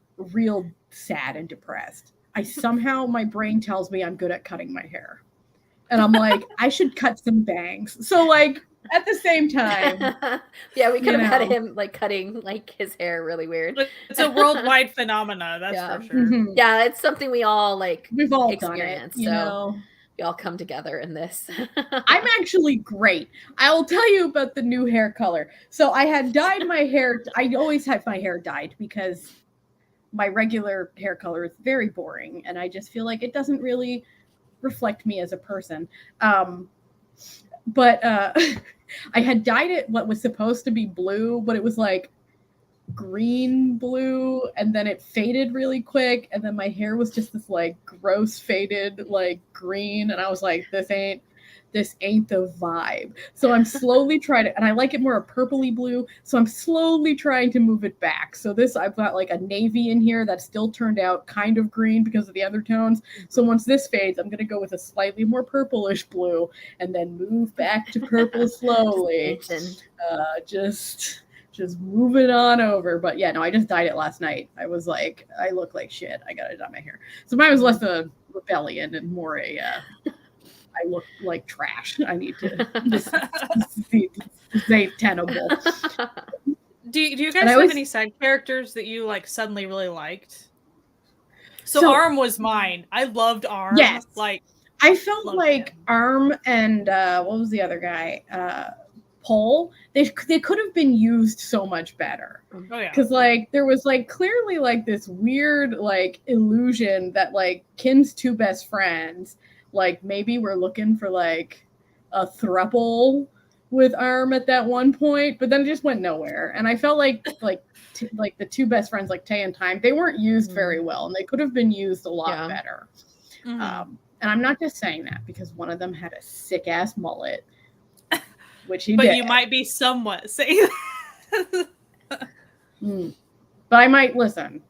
Speaker 1: sad and depressed, my brain tells me I'm good at cutting my hair, and I'm like, I should cut some bangs. So like at the same time,
Speaker 2: yeah, we could have had him like cutting like his hair really weird.
Speaker 3: It's a worldwide phenomena, that's for sure.
Speaker 2: Mm-hmm. Yeah, it's something we've all
Speaker 1: experienced,
Speaker 2: done it, so we all come together in this.
Speaker 1: I'm actually great. I'll tell you about the new hair color. So I had dyed my hair. I always have my hair dyed because my regular hair color is very boring, and I just feel like it doesn't really reflect me as a person. But I had dyed it what was supposed to be blue, but it was like green blue, and then it faded really quick, and then my hair was just this like gross faded like green, and I was like, this ain't the vibe. So I'm slowly trying to, and I like it more a purpley blue, so I'm slowly trying to move it back. So this, I've got like a navy in here that still turned out kind of green because of the other tones. So once this fades, I'm gonna go with a slightly more purplish blue and then move back to purple slowly. Just move it on over. But yeah, no, I just dyed it last night. I was like, I look like shit. I gotta dye my hair. So mine was less a rebellion and more a I look like trash. I need to stay tenable.
Speaker 3: Do you guys have any side characters that you like suddenly really liked? So Arm was mine. I loved Arm.
Speaker 1: Yes.
Speaker 3: Like
Speaker 1: I felt like him. Arm and what was the other guy? Pole. They could have been used so much better.
Speaker 3: Oh yeah.
Speaker 1: Because like there was like clearly like this weird like illusion that like Kinn's two best friends like maybe we're looking for like a throuple with Arm at that one point, but then it just went nowhere. And I felt like the two best friends like Tay and Time, they weren't used very well, and they could have been used a lot better. And I'm not just saying that because one of them had a sick ass mullet, which he did.
Speaker 3: But you might be somewhat saying
Speaker 1: But I might listen.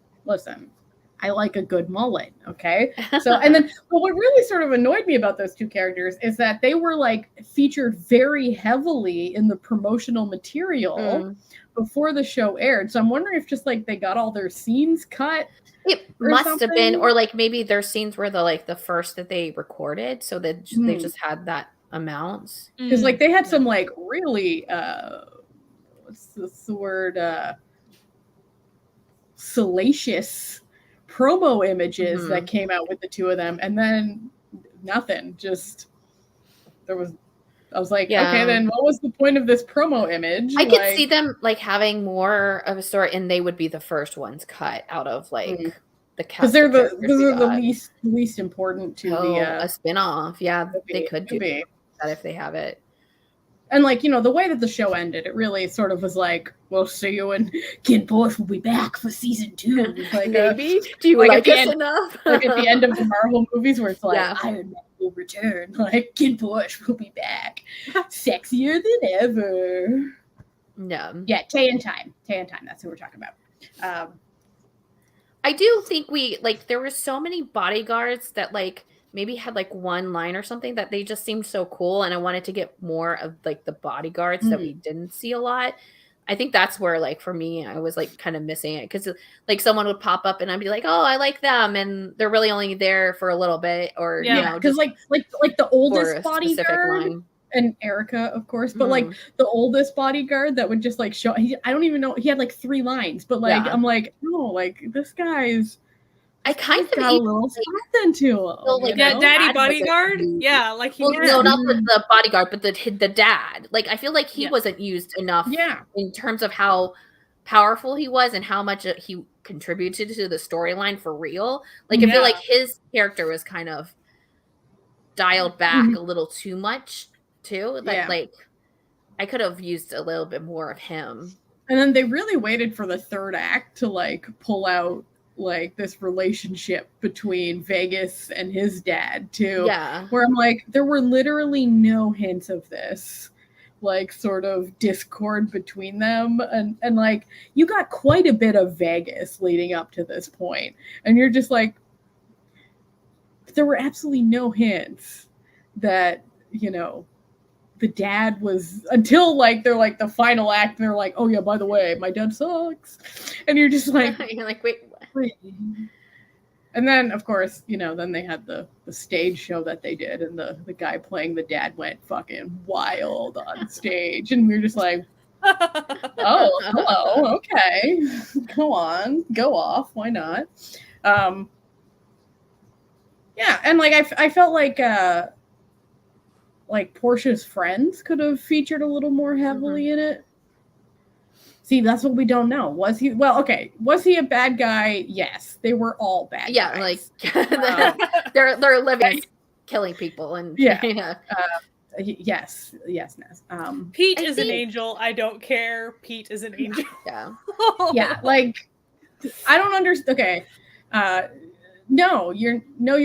Speaker 1: I like a good mullet, okay? So, and then, but what really sort of annoyed me about those two characters is that they were like featured very heavily in the promotional material before the show aired. So I'm wondering if just like they got all their scenes cut.
Speaker 2: It must have been, or like maybe their scenes were the first that they recorded, so that they just had that amount.
Speaker 1: Because like they had some like really what's the word? Salacious promo images that came out with the two of them, and then nothing. Just I was like, okay, then what was the point of this promo image?
Speaker 2: I could see them like having more of a story, and they would be the first ones cut out of like the cast, because
Speaker 1: they're the least important to
Speaker 2: a spin-off. Yeah, they could do that if they have it.
Speaker 1: And like, you know, the way that the show ended, it really sort of was like, we'll see you, and Kinn Porsche will be back for season 2. Like,
Speaker 2: maybe. Do you like us enough?
Speaker 1: Like at the end of the Marvel movies where it's like, Iron Man will return. Like, Kinn Porsche will be back. Sexier than ever.
Speaker 2: No.
Speaker 1: Yeah, Tay and Time. That's who we're talking about.
Speaker 2: I do think there were so many bodyguards that like maybe had like one line or something that they just seemed so cool, and I wanted to get more of like the bodyguards that we didn't see a lot. I think that's where like for me I was like kind of missing it, because like someone would pop up and I'd be like, oh, I like them, and they're really only there for a little bit, or you know,
Speaker 1: because like the oldest bodyguard and Erica, of course, but like the oldest bodyguard that would just like show. I don't even know, he had like 3 lines, but like I'm like, no, like this guy's.
Speaker 2: I kind of
Speaker 1: got a little something to him.
Speaker 2: Like,
Speaker 3: daddy bodyguard. Yeah, like he.
Speaker 2: No, not the bodyguard, but the dad. Like I feel like he wasn't used enough.
Speaker 1: Yeah.
Speaker 2: In terms of how powerful he was and how much he contributed to the storyline for real. Like I feel like his character was kind of dialed back a little too much too. Like I could have used a little bit more of him.
Speaker 1: And then they really waited for the 3rd act to like pull out like this relationship between Vegas and his dad too.
Speaker 2: Yeah.
Speaker 1: Where I'm like, there were literally no hints of this, like sort of discord between them, and like you got quite a bit of Vegas leading up to this point, and you're just like, there were absolutely no hints that, you know, the dad was, until like they're like the final act and they're like, oh yeah, by the way, my dad sucks, and you're just like,
Speaker 2: you're like, wait.
Speaker 1: And then of course, you know, then they had the stage show that they did, and the guy playing the dad went fucking wild on stage, and we were just like, oh, hello, okay, go on, go off, why not? Yeah, and like I felt like Porsche's friends could have featured a little more heavily in it. See, that's what we don't know. Was he a bad guy? Yes, they were all bad guys.
Speaker 2: Like they're living killing people, and
Speaker 1: yes, Ness.
Speaker 3: Pete is an angel. I don't care. Pete is an angel.
Speaker 1: Yeah, like I don't understand. Okay, no, you're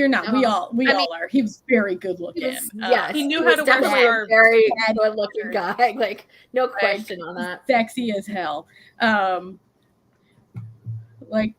Speaker 1: not. We all are. He was very good looking.
Speaker 3: He knew how to work hard.
Speaker 2: Very good looking guy. Like no question on that.
Speaker 1: Sexy as hell. Like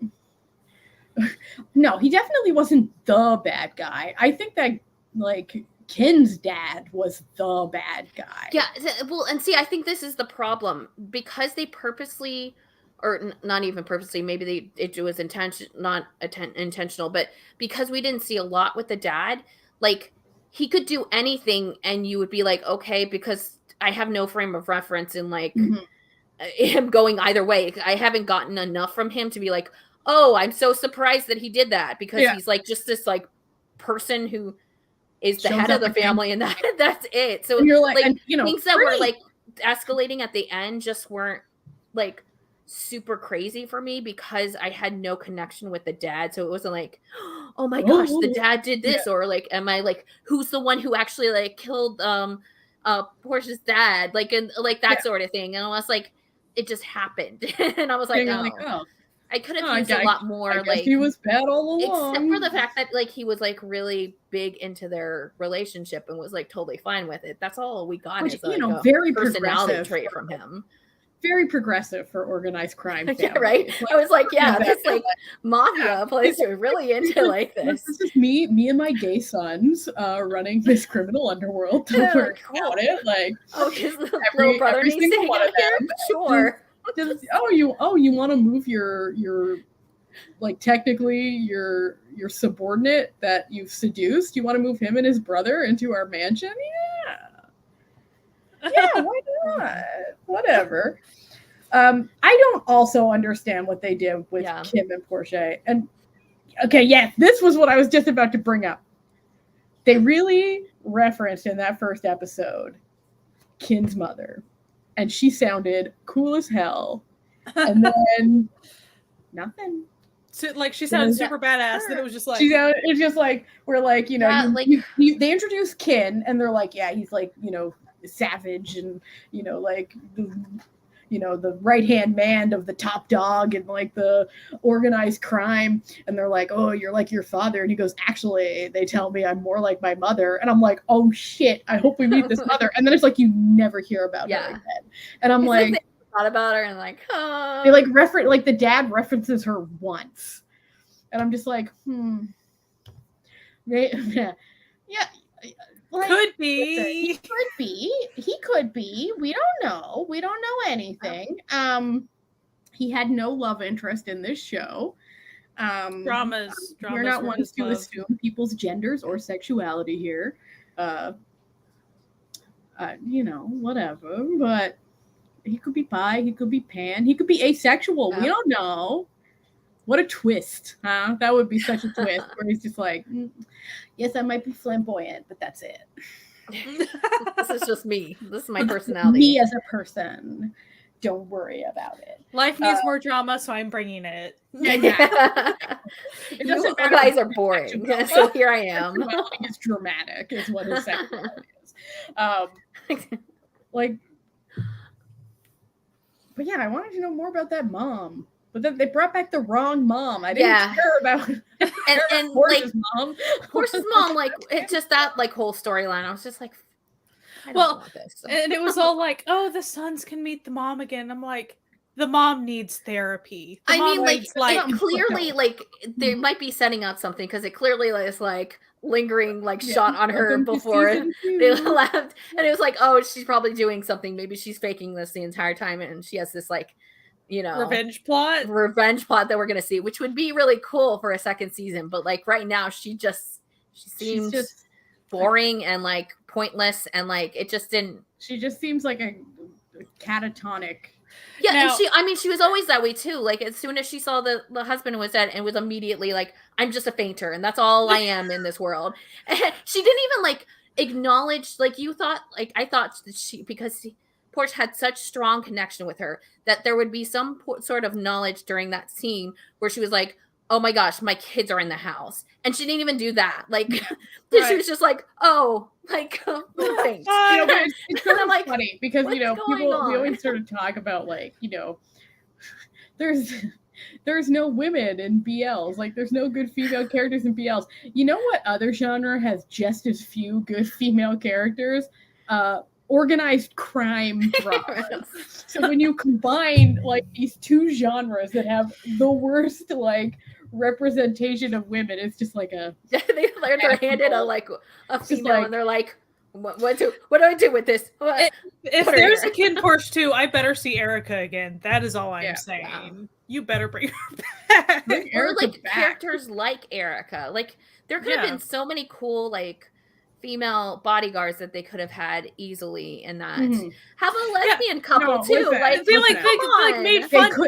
Speaker 1: no, he definitely wasn't the bad guy. I think that like Kinn's dad was the bad guy.
Speaker 2: Yeah, well, and see, I think this is the problem, because they purposely, or not even purposely, maybe it was intentional, but because we didn't see a lot with the dad, like he could do anything and you would be like, okay, because I have no frame of reference in like him going either way. I haven't gotten enough from him to be like, oh, I'm so surprised that he did that, because he's like just this like person who is the head of the family, and that's it. So
Speaker 1: you're like, and, you know,
Speaker 2: things that were like escalating at the end just weren't like super crazy for me, because I had no connection with the dad. So it wasn't like, oh my gosh, the dad did this, or like, am I like, who's the one who actually like killed Porsche's dad, like, and like that sort of thing. And I was like, it just happened. And I was like, I could have used a lot more. Like
Speaker 1: he was bad all along,
Speaker 2: except for the fact that like he was like really big into their relationship and was like totally fine with it. That's all we got.
Speaker 1: Which,
Speaker 2: is like,
Speaker 1: a very
Speaker 2: personality trait from him.
Speaker 1: Very progressive for organized crime.
Speaker 2: Yeah, right. Like, I was like, yeah, this like mafia place are really into like this.
Speaker 1: This is me and my gay sons running this criminal underworld. Don't worry about it. Like,
Speaker 2: his little brother needs to
Speaker 1: one of them.
Speaker 2: Sure.
Speaker 1: You want to move your like technically your subordinate that you've seduced? You want to move him and his brother into our mansion? Yeah, why not? Whatever. I don't also understand what they did with Kim and Porsche. And okay, yes, this was what I was just about to bring up. They really referenced in that first episode Kinn's mother, and she sounded cool as hell. And then nothing.
Speaker 3: So, like, she sounded super badass. Then it was just like,
Speaker 1: it's just like, we're like, you know, they introduce Kinn, and they're like, yeah, he's like, you know, savage, and you know, like the right hand man of the top dog and like the organized crime. And they're like, oh, you're like your father. And he goes, actually, they tell me I'm more like my mother. And I'm like, oh shit, I hope we meet this mother. And then it's like you never hear about her again. And I'm like,
Speaker 2: they thought about her and like,
Speaker 1: they like reference, like the dad references her once, and I'm just like, yeah. Like,
Speaker 3: could be.
Speaker 1: He could be. We don't know. We don't know anything. He had no love interest in this show.
Speaker 3: Dramas.
Speaker 1: We're not ones to assume people's genders or sexuality here. You know, whatever. But he could be bi. He could be pan. He could be asexual. We don't know. What a twist, huh? That would be such a twist where he's just like, yes, I might be flamboyant, but that's it.
Speaker 2: This is just me. This is my personality.
Speaker 1: Me as a person. Don't worry about it.
Speaker 3: Life needs more drama, so I'm bringing it.
Speaker 1: Yeah.
Speaker 2: You guys are boring. So here I am.
Speaker 1: It's dramatic, is what his sexuality is. Like, but yeah, I wanted to know more about that mom. But then they brought back the wrong mom. I didn't care about
Speaker 2: and
Speaker 1: Porsche's mom.
Speaker 2: Porsche's mom, like it just that like whole storyline. I was just like, I don't want this. So.
Speaker 3: And it was all like, oh, the sons can meet the mom again. I'm like, the mom needs therapy.
Speaker 2: I mean, like it clearly, like they might be setting up something because it clearly is like lingering, like shot on her before they left, and it was like, oh, she's probably doing something. Maybe she's faking this the entire time, and she has this like, you know,
Speaker 3: revenge plot
Speaker 2: that we're gonna see, which would be really cool for a second season. But like right now, she seems just boring and like pointless, and like it just didn't.
Speaker 1: She just seems like a catatonic.
Speaker 2: Yeah, now, and she was always that way too. Like as soon as she saw the husband was dead, and was immediately like, I'm just a fainter, and that's all I am in this world. And she didn't even like acknowledge, like you thought, like I thought that because Porsche had such strong connection with her that there would be some sort of knowledge during that scene where she was like, oh my gosh, my kids are in the house. And she didn't even do that. Like, she was just like, oh, like, thanks.
Speaker 1: It's sort of like, funny because, you know, we always sort of talk about, like, you know, there's no women in BLs. Like, there's no good female characters in BLs. You know what other genre has just as few good female characters? Organized crime dramas. So when you combine, like, these two genres that have the worst, like, representation of women, it's just like a
Speaker 2: they're handed a female, and they're like, what do I do with this?
Speaker 3: If there's a Kinn Porsche 2, I better see Erica again. That is all I'm saying. Wow. You better bring her back.
Speaker 2: Or like characters like Erica. Like there could have been so many cool like female bodyguards that they could have had easily in that. Mm-hmm. Have a lesbian couple too.
Speaker 3: I feel like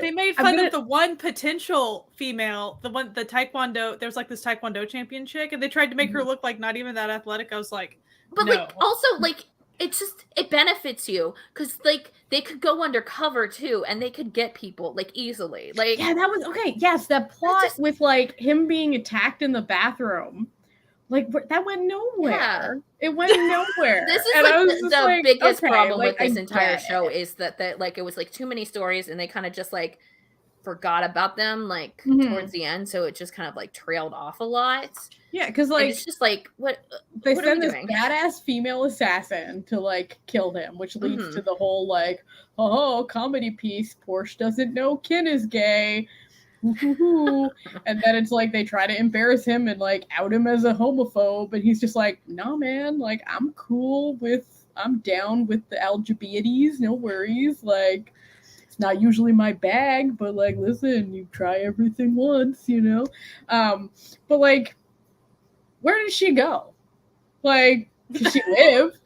Speaker 3: they made fun of the one potential female, the Taekwondo. There's like this Taekwondo champion chick, and they tried to make her look like not even that athletic. I was like,
Speaker 2: but like also like it benefits you because like they could go undercover too, and they could get people like easily. Like
Speaker 1: that was okay. Yes, that plot with like him being attacked in the bathroom. Like that went nowhere. Yeah. It went nowhere.
Speaker 2: This is like the biggest problem with this entire show is that like it was like too many stories, and they kind of just like forgot about them like towards the end, so it just kind of like trailed off a lot.
Speaker 1: Yeah, because like
Speaker 2: it's just like
Speaker 1: they send this badass female assassin to like kill him, which leads to the whole like comedy piece. Porsche doesn't know Kinn is gay. And then it's like they try to embarrass him and like out him as a homophobe, and he's just like, no man, like I'm down with the LGBTs, no worries, like it's not usually my bag, but like listen, you try everything once, you know. But like where did she go? Like she lived.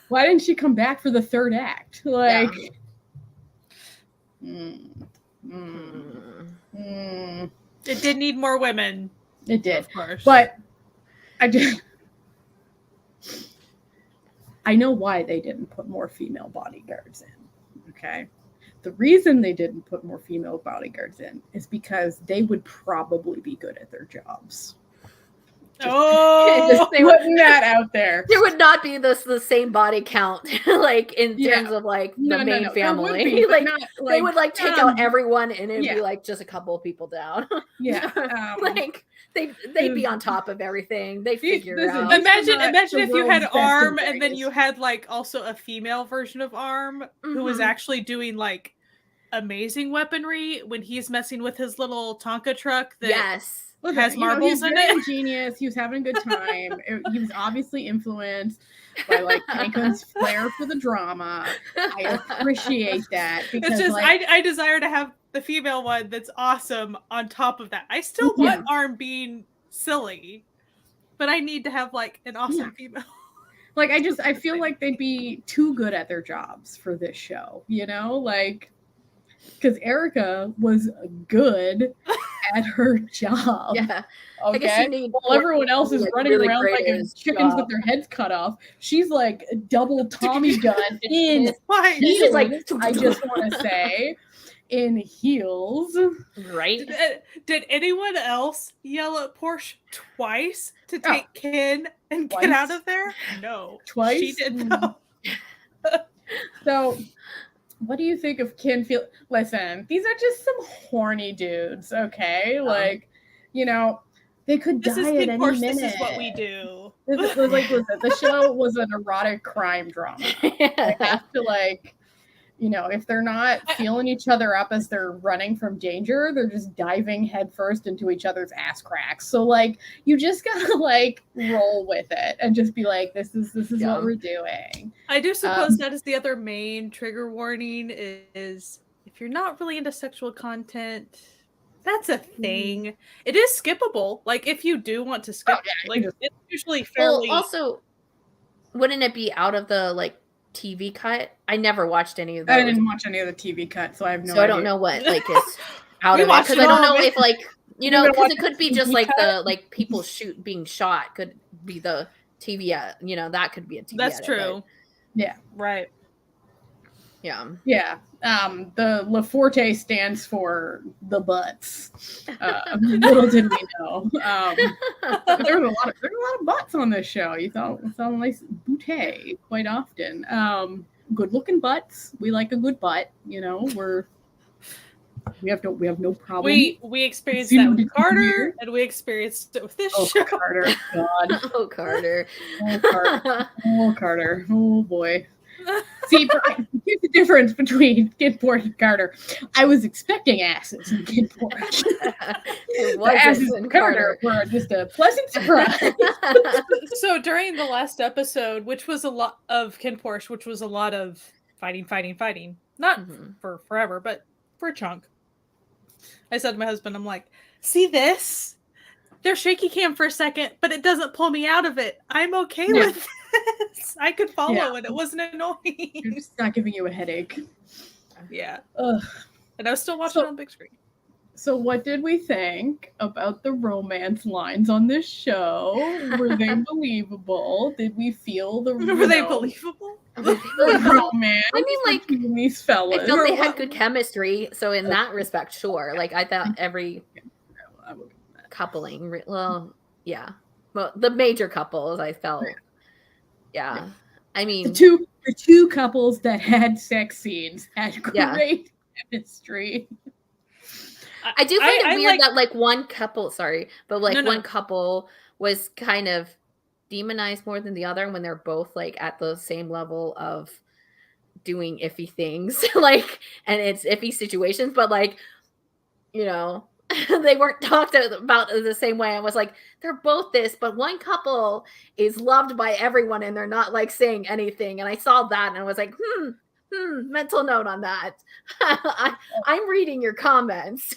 Speaker 1: Why didn't she come back for the third act? Like
Speaker 3: It did need more women.
Speaker 1: It did,
Speaker 3: of course.
Speaker 1: But I know why they didn't put more female bodyguards in. Okay, the reason they didn't put more female bodyguards in is because they would probably be good at their jobs. Just putting that out there.
Speaker 2: There would not be the same body count, like in terms of like the main family. Be, like they would like take out everyone, and it'd be like just a couple of people down. Like they'd be on top of everything. They figure out.
Speaker 3: Imagine if you had Arm, and then you had like also a female version of Arm who was actually doing like amazing weaponry when he's messing with his little Tonka truck. That has marbles in it.
Speaker 1: Ingenious. He was having a good time. He was obviously influenced by like Panko's flair for the drama. I appreciate that because
Speaker 3: it's just like, I desire to have the female one that's awesome on top of that. I still want Arm being silly, but I need to have like an awesome female.
Speaker 1: Like I feel like they'd be too good at their jobs for this show, you know, like because Erica was good at her job.
Speaker 2: Yeah.
Speaker 1: Okay. Well, everyone else is running around like chickens with their heads cut off. She's like double Tommy gun in heels. Like, I just want to say, in heels.
Speaker 2: Right.
Speaker 3: Did anyone else yell at Porsche twice to take Kinn and get out of there? No.
Speaker 1: Twice?
Speaker 3: She did not.
Speaker 1: So what do you think of Kinn? Listen, these are just some horny dudes, okay? Like, you know, they could die at any minute.
Speaker 3: This is what we do.
Speaker 1: Like, listen, the show was an erotic crime drama. They have to, like, you know, if they're not feeling each other up as they're running from danger, they're just diving headfirst into each other's ass cracks. So, like, you just gotta, like, roll with it and just be like, this is what we're doing.
Speaker 3: I do suppose that is the other main trigger warning is if you're not really into sexual content, that's a thing. It is skippable. Like, if you do want to skip, like, it's usually fairly...
Speaker 2: Well, also, wouldn't it be out of the, like, TV cut? I never watched any of those.
Speaker 1: I didn't watch any of the TV cut, so I have no idea.
Speaker 2: So I don't know what, like, is out of it. Because I don't know if, like, you know, because it could be just, like, the, like, people being shot could be the TV, you know, that could be a TV
Speaker 3: That's
Speaker 2: edit,
Speaker 3: true.
Speaker 2: But...
Speaker 3: Yeah. Right.
Speaker 2: Yeah.
Speaker 1: Yeah. The La Forte stands for the butts. Little did we know. There were a lot of butts on this show. You saw a nice bouquet quite often. Good looking butts. We like a good butt. You know, we have no problem.
Speaker 3: We experienced that with Carter, and we experienced it with this show.
Speaker 1: Carter, God.
Speaker 2: Oh, Carter.
Speaker 1: Oh, Carter. Oh, boy. See, here's the difference between Kinn Porsche and Carter. I was expecting asses in Kinn Porsche. The asses in Carter were just a pleasant surprise.
Speaker 3: So during the last episode, which was a lot of Kinn Porsche, which was a lot of fighting. Not for forever, but for a chunk. I said to my husband, I'm like, see this? They're shaky cam for a second, but it doesn't pull me out of it. I'm okay with this. I could follow it. It wasn't annoying.
Speaker 1: It's not giving you a headache.
Speaker 3: Yeah.
Speaker 1: Ugh.
Speaker 3: And I was still watching on big screen.
Speaker 1: So what did we think about the romance lines on this show? Were they believable? Did we feel the
Speaker 3: Were they believable?
Speaker 1: Romance.
Speaker 2: I mean, like,
Speaker 1: these fellas.
Speaker 2: I felt they had good chemistry, so in that respect, sure. Like, I thought every coupling, well, the major couples, I felt, I mean,
Speaker 1: the two couples that had sex scenes had great chemistry.
Speaker 2: I do find it weird that, like, one couple, one couple was kind of demonized more than the other when they're both, like, at the same level of doing iffy things, like, and it's iffy situations, but, like, you know, they weren't talked about the same way. I was like, they're both this, but one couple is loved by everyone and they're not, like, saying anything. And I saw that and I was like, mental note on that. I'm reading your comments.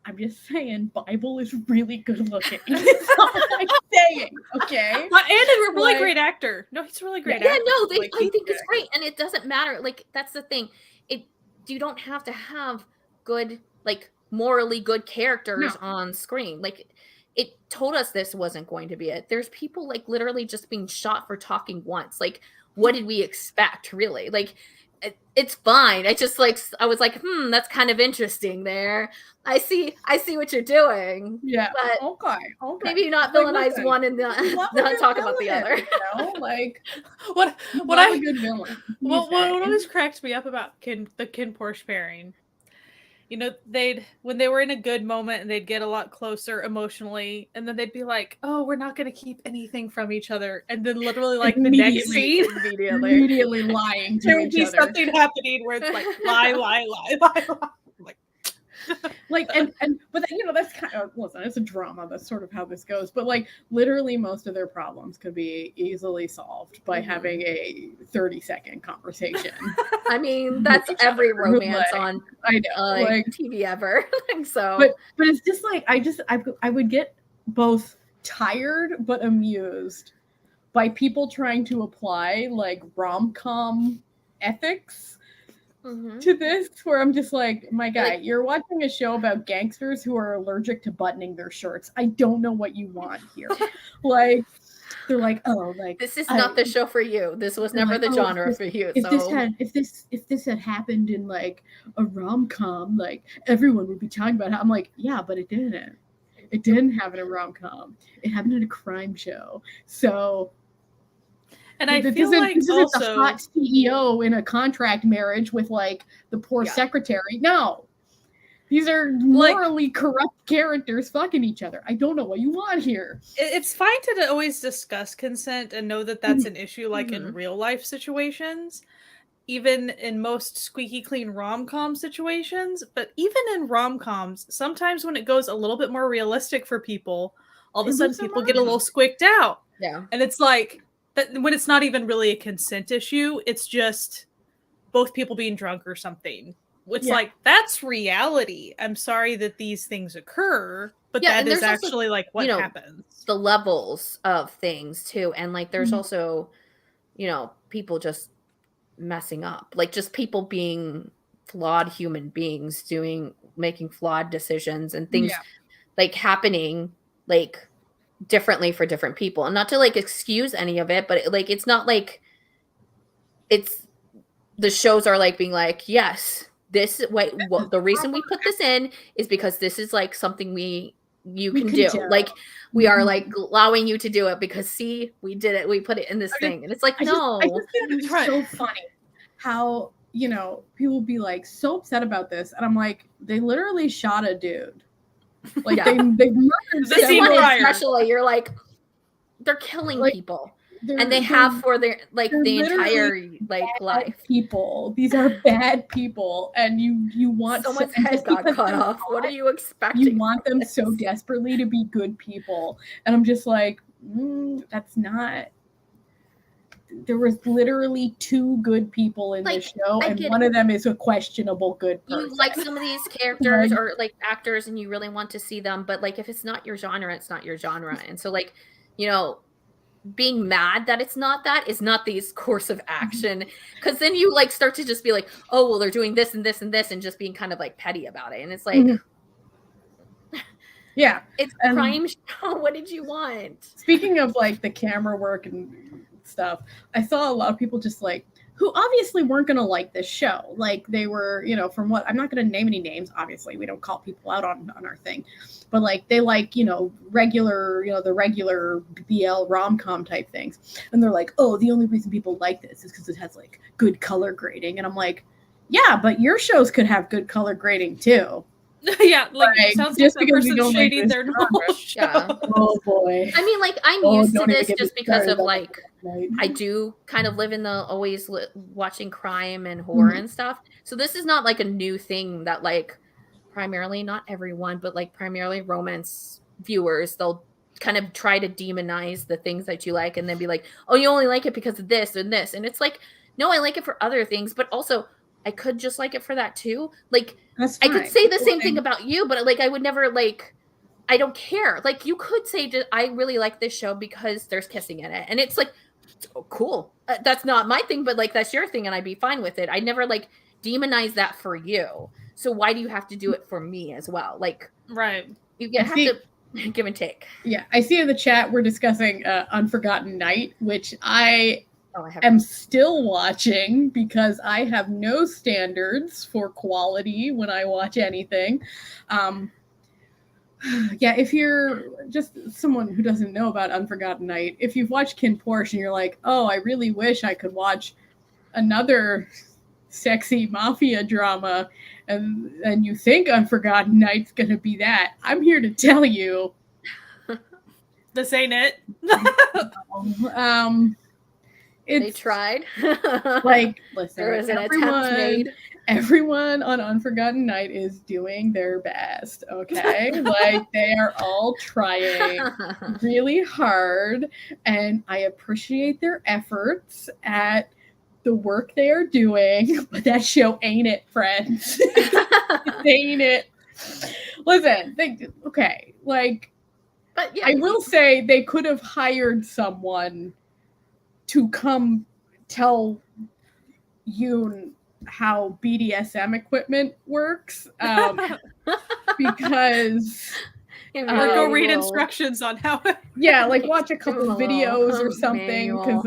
Speaker 1: I'm just saying, Bible is really good looking. That's all I'm saying, okay?
Speaker 3: And a really great actor. No, he's a really great actor.
Speaker 2: Yeah, no, I think it's great. And it doesn't matter. Like, that's the thing. You don't have to have good, like, morally good characters on screen. Like, it told us this wasn't going to be it. There's people, like, literally just being shot for talking once. Like, what did we expect, really? Like, it's fine. I just, like, I was like, that's kind of interesting there. I see what you're doing.
Speaker 1: Yeah.
Speaker 2: But
Speaker 1: okay.
Speaker 2: Maybe not villainize one and not talk about the other.
Speaker 1: You know? Like,
Speaker 3: what
Speaker 1: a good villain.
Speaker 3: What always cracked me up about the Kinn Porsche pairing, you know, when they were in a good moment and they'd get a lot closer emotionally, and then they'd be like, oh, we're not going to keep anything from each other. And then literally, like, the next scene,
Speaker 1: immediately lying to
Speaker 3: there would
Speaker 1: each
Speaker 3: be
Speaker 1: other.
Speaker 3: Something happening where it's like, lie.
Speaker 1: Like, but you know, that's kind of, listen, it's a drama. That's sort of how this goes. But, like, literally most of their problems could be easily solved by having a 30-second conversation.
Speaker 2: I mean, that's every romance on TV ever. So,
Speaker 1: but it's just like, I would get both tired but amused by people trying to apply, like, rom-com ethics to this, where I'm just like, my guy, you're watching a show about gangsters who are allergic to buttoning their shirts. I don't know what you want here. Like, they're like, oh, like,
Speaker 2: this is not the show for you. This was never the genre for you.
Speaker 1: If this had happened in, like, a rom-com, like, everyone would be talking about it. I'm like, yeah, but it didn't. It didn't happen in a rom-com. It happened in a crime show. So
Speaker 3: And I feel like
Speaker 1: this
Speaker 3: also
Speaker 1: isn't the hot CEO in a contract marriage with like the poor secretary. No. These are morally corrupt characters fucking each other. I don't know what you want here.
Speaker 3: It's fine to always discuss consent and know that that's an issue, like in real life situations, even in most squeaky clean rom-com situations. But even in rom-coms, sometimes when it goes a little bit more realistic for people, all of a sudden people get a little squicked out.
Speaker 2: Yeah.
Speaker 3: And it's like, that when it's not even really a consent issue, it's just both people being drunk or something. It's like, that's reality. I'm sorry that these things occur, but that is actually also, like what happens.
Speaker 2: The levels of things too. And like there's also, people just messing up. Like just people being flawed human beings making flawed decisions and things like happening like differently for different people. And not to like excuse any of it, but like it's not like the shows are like being like, yes, this the reason we put this in is because this is like something you can do. Like we are like allowing you to do it because see, we did it. We put it in this thing. And it's like, no.
Speaker 1: I just think it's so funny how, people be like so upset about this. And I'm like, they literally shot a dude. Like they murdered
Speaker 2: this one especially, you're like, they're killing people. And they have for their like the entire like life.
Speaker 1: People, these are bad people, and you want
Speaker 2: someone's head got cut off. What are you expecting?
Speaker 1: You want them so desperately to be good people, and I'm just like, that's not. There was literally 2 good people in this show, and one of them is a questionable good person.
Speaker 2: You like some of these characters or like actors, and you really want to see them, but like if it's not your genre, it's not your genre, and so like being mad that it's not that is not these course of action, because then you like start to just be like, oh well, they're doing this and this and this, and just being kind of like petty about it, and it's like it's a crime show. What did you want?
Speaker 1: Speaking of like the camera work and stuff, I saw a lot of people just like who obviously weren't going to like this show. Like they were, from what, I'm not going to name any names, obviously. We don't call people out on our thing. But like they like, regular, the regular BL rom-com type things. And they're like, oh, the only reason people like this is because it has like good color grading. And I'm like, yeah, but your shows could have good color grading too.
Speaker 3: Yeah, like sounds just like because person's shading their nose.
Speaker 2: Yeah.
Speaker 1: Oh boy.
Speaker 2: I mean, like I'm used to this just because of like I do kind of live in the always watching crime and horror and stuff. So this is not like a new thing that like primarily not everyone, but like primarily romance viewers, they'll kind of try to demonize the things that you like and then be like, oh, you only like it because of this and this. And it's like, no, I like it for other things, but also I could just like it for that too. Like I could say the same thing about you, but like I would never like, I don't care. Like you could say, I really like this show because there's kissing in it. And it's like, oh, cool. That's not my thing, but like that's your thing and I'd be fine with it. I never like demonize that for you. So why do you have to do it for me as well? Like,
Speaker 3: right.
Speaker 2: You have to give and take.
Speaker 1: Yeah. I see in the chat, we're discussing Unforgotten Night, which I am still watching because I have no standards for quality when I watch anything. Yeah, if you're just someone who doesn't know about Unforgotten Night, if you've watched Kinn Porsche and you're like, oh, I really wish I could watch another sexy mafia drama, and you think Unforgotten Night's gonna be that, I'm here to tell you
Speaker 3: this ain't it.
Speaker 2: They tried.
Speaker 1: Like, listen, everyone on Unforgotten Night is doing their best, okay? Like, they are all trying really hard, and I appreciate their efforts at the work they are doing, but that show ain't it, friends. It ain't it. Listen, okay, like, but yeah, I will say they could have hired someone to come tell you how BDSM equipment works, because
Speaker 3: or go read instructions on how.
Speaker 1: Yeah, like watch a couple of videos or something, because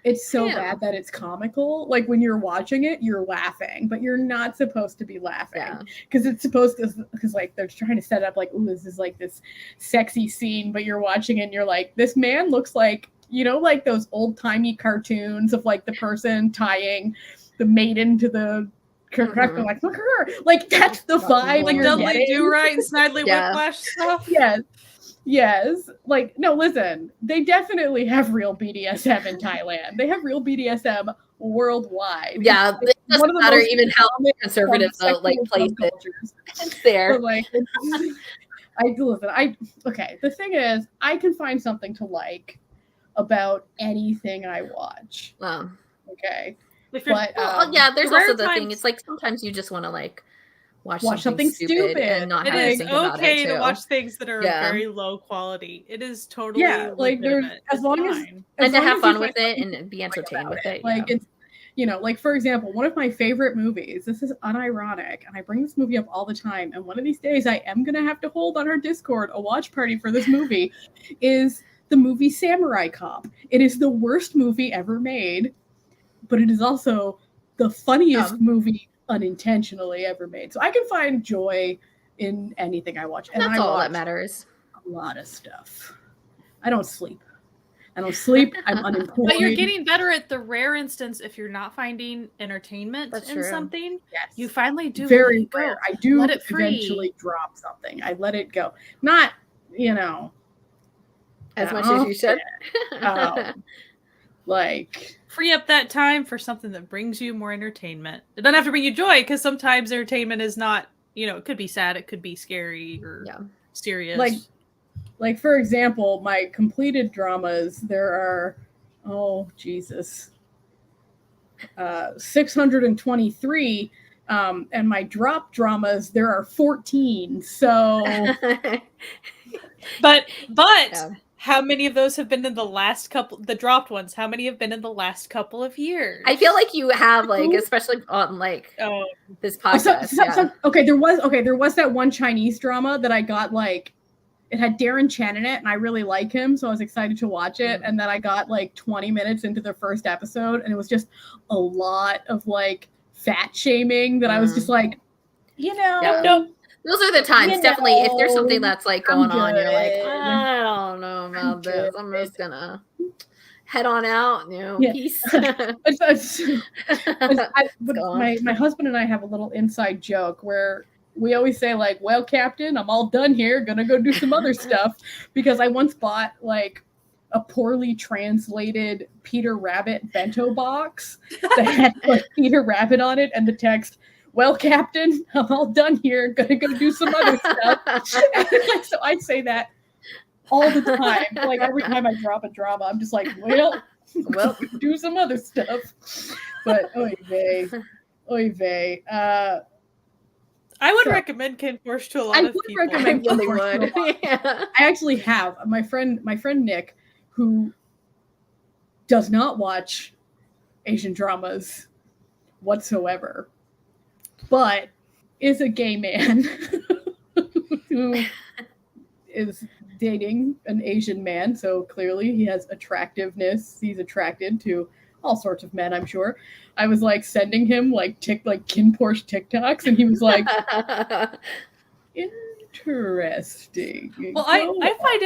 Speaker 1: It's so bad that it's comical. Like when you're watching it, you're laughing, but you're not supposed to be laughing because it's supposed to. Because like they're trying to set up like, ooh, this is like this sexy scene, but you're watching it and you're like, this man looks like, you know, like those old timey cartoons of like the person tying the maiden to the. Like, look at her. Like that's the vibe.
Speaker 3: Like Dudley Do Right and Snidely Whiplash stuff.
Speaker 1: Yes. Like, no, listen, they definitely have real BDSM in Thailand. They have real BDSM worldwide.
Speaker 2: Yeah, it doesn't matter even how conservative the like place is. It's there.
Speaker 1: But, like, okay, the thing is, I can find something to like about anything I watch. Okay.
Speaker 2: But there's also the thing. It's like sometimes you just want to like watch something stupid and not have to think about it.
Speaker 3: It is okay to watch things that are very low quality. It is totally
Speaker 1: like there's as long as
Speaker 2: and to have fun with it and be entertained with it.
Speaker 1: Like it's, you know, like for example, one of my favorite movies. This is unironic, and I bring this movie up all the time. And one of these days, I am gonna have to hold on our Discord a watch party for this movie. Is the movie Samurai Cop? It is the worst movie ever made, but it is also the funniest movie unintentionally ever made. So I can find joy in anything I watch. And
Speaker 2: that's all that matters.
Speaker 1: A lot of stuff. I don't sleep. I'm unemployed.
Speaker 3: But you're getting better at the rare instance if you're not finding entertainment in something.
Speaker 1: Yes.
Speaker 3: You finally do.
Speaker 1: Very rare. I do let it eventually drop something. I let it go. Not, you know.
Speaker 2: As much as you should.
Speaker 1: Like
Speaker 3: free up that time for something that brings you more entertainment. It doesn't have to bring you joy, because sometimes entertainment is not, you know, it could be sad, it could be scary or serious.
Speaker 1: Like for example, my completed dramas, there are 623, and my drop dramas, there are 14. So
Speaker 3: but how many of those have been in the last couple, the dropped ones? How many have been in the last couple of years?
Speaker 2: I feel like you have, like, especially on like this podcast.
Speaker 1: Okay, there was that one Chinese drama that I got, like, it had Darren Chan in it, and I really like him, so I was excited to watch it. And then I got like 20 minutes into the first episode, and it was just a lot of like fat shaming that I was just like, you know.
Speaker 2: Those are the times, definitely. If there's something that's like going on, you're like, I don't know about this. I'm just gonna head on out. You know, peace.
Speaker 1: My husband and I have a little inside joke where we always say like, "Well, Captain, I'm all done here. Gonna go do some other stuff," because I once bought like a poorly translated Peter Rabbit bento box that had like Peter Rabbit on it, and the text, "Well, Captain, I'm all done here. Gonna go do some other stuff." So I say that all the time. Like every time I drop a drama, I'm just like, well, do some other stuff. But oy vey.
Speaker 3: I would recommend Kinn Porsche to a lot of people.
Speaker 1: I really would. I actually have my friend Nick, who does not watch Asian dramas whatsoever, but is a gay man who is dating an Asian man. So clearly he has attractiveness. He's attracted to all sorts of men, I'm sure. I was like sending him like Kinn Porsche TikToks, and he was like, interesting.
Speaker 3: Well, I find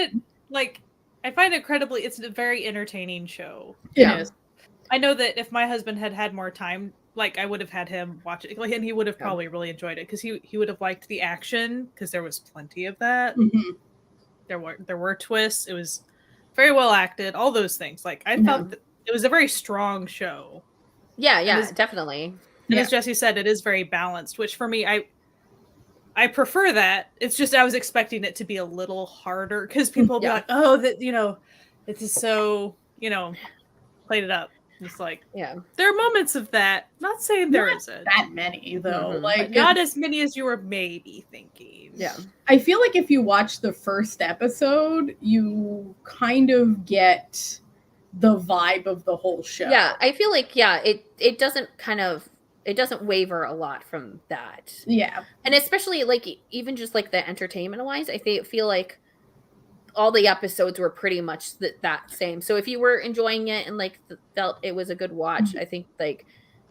Speaker 3: it incredibly, it's a very entertaining show.
Speaker 1: It is.
Speaker 3: I know that if my husband had more time, like I would have had him watch it, and he would have probably really enjoyed it, because he would have liked the action, because there was plenty of that.
Speaker 1: Mm-hmm.
Speaker 3: There were twists. It was very well acted. All those things. Like I felt that it was a very strong show.
Speaker 2: Yeah, definitely.
Speaker 3: And as Jessie said, it is very balanced, which for me, I prefer that. It's just I was expecting it to be a little harder, because people will be like, "Oh, that it is so played it up." It's like, there are moments of that. Not saying there isn't
Speaker 1: that many though.
Speaker 3: Mm-hmm.
Speaker 1: Like
Speaker 3: but not as many as you were maybe thinking.
Speaker 2: Yeah,
Speaker 1: I feel like if you watch the first episode, you kind of get the vibe of the whole show.
Speaker 2: Yeah, I feel like it doesn't waver a lot from that.
Speaker 1: Yeah,
Speaker 2: and especially like even just like the entertainment wise, I feel like all the episodes were pretty much that same. So if you were enjoying it and like felt it was a good watch, I think like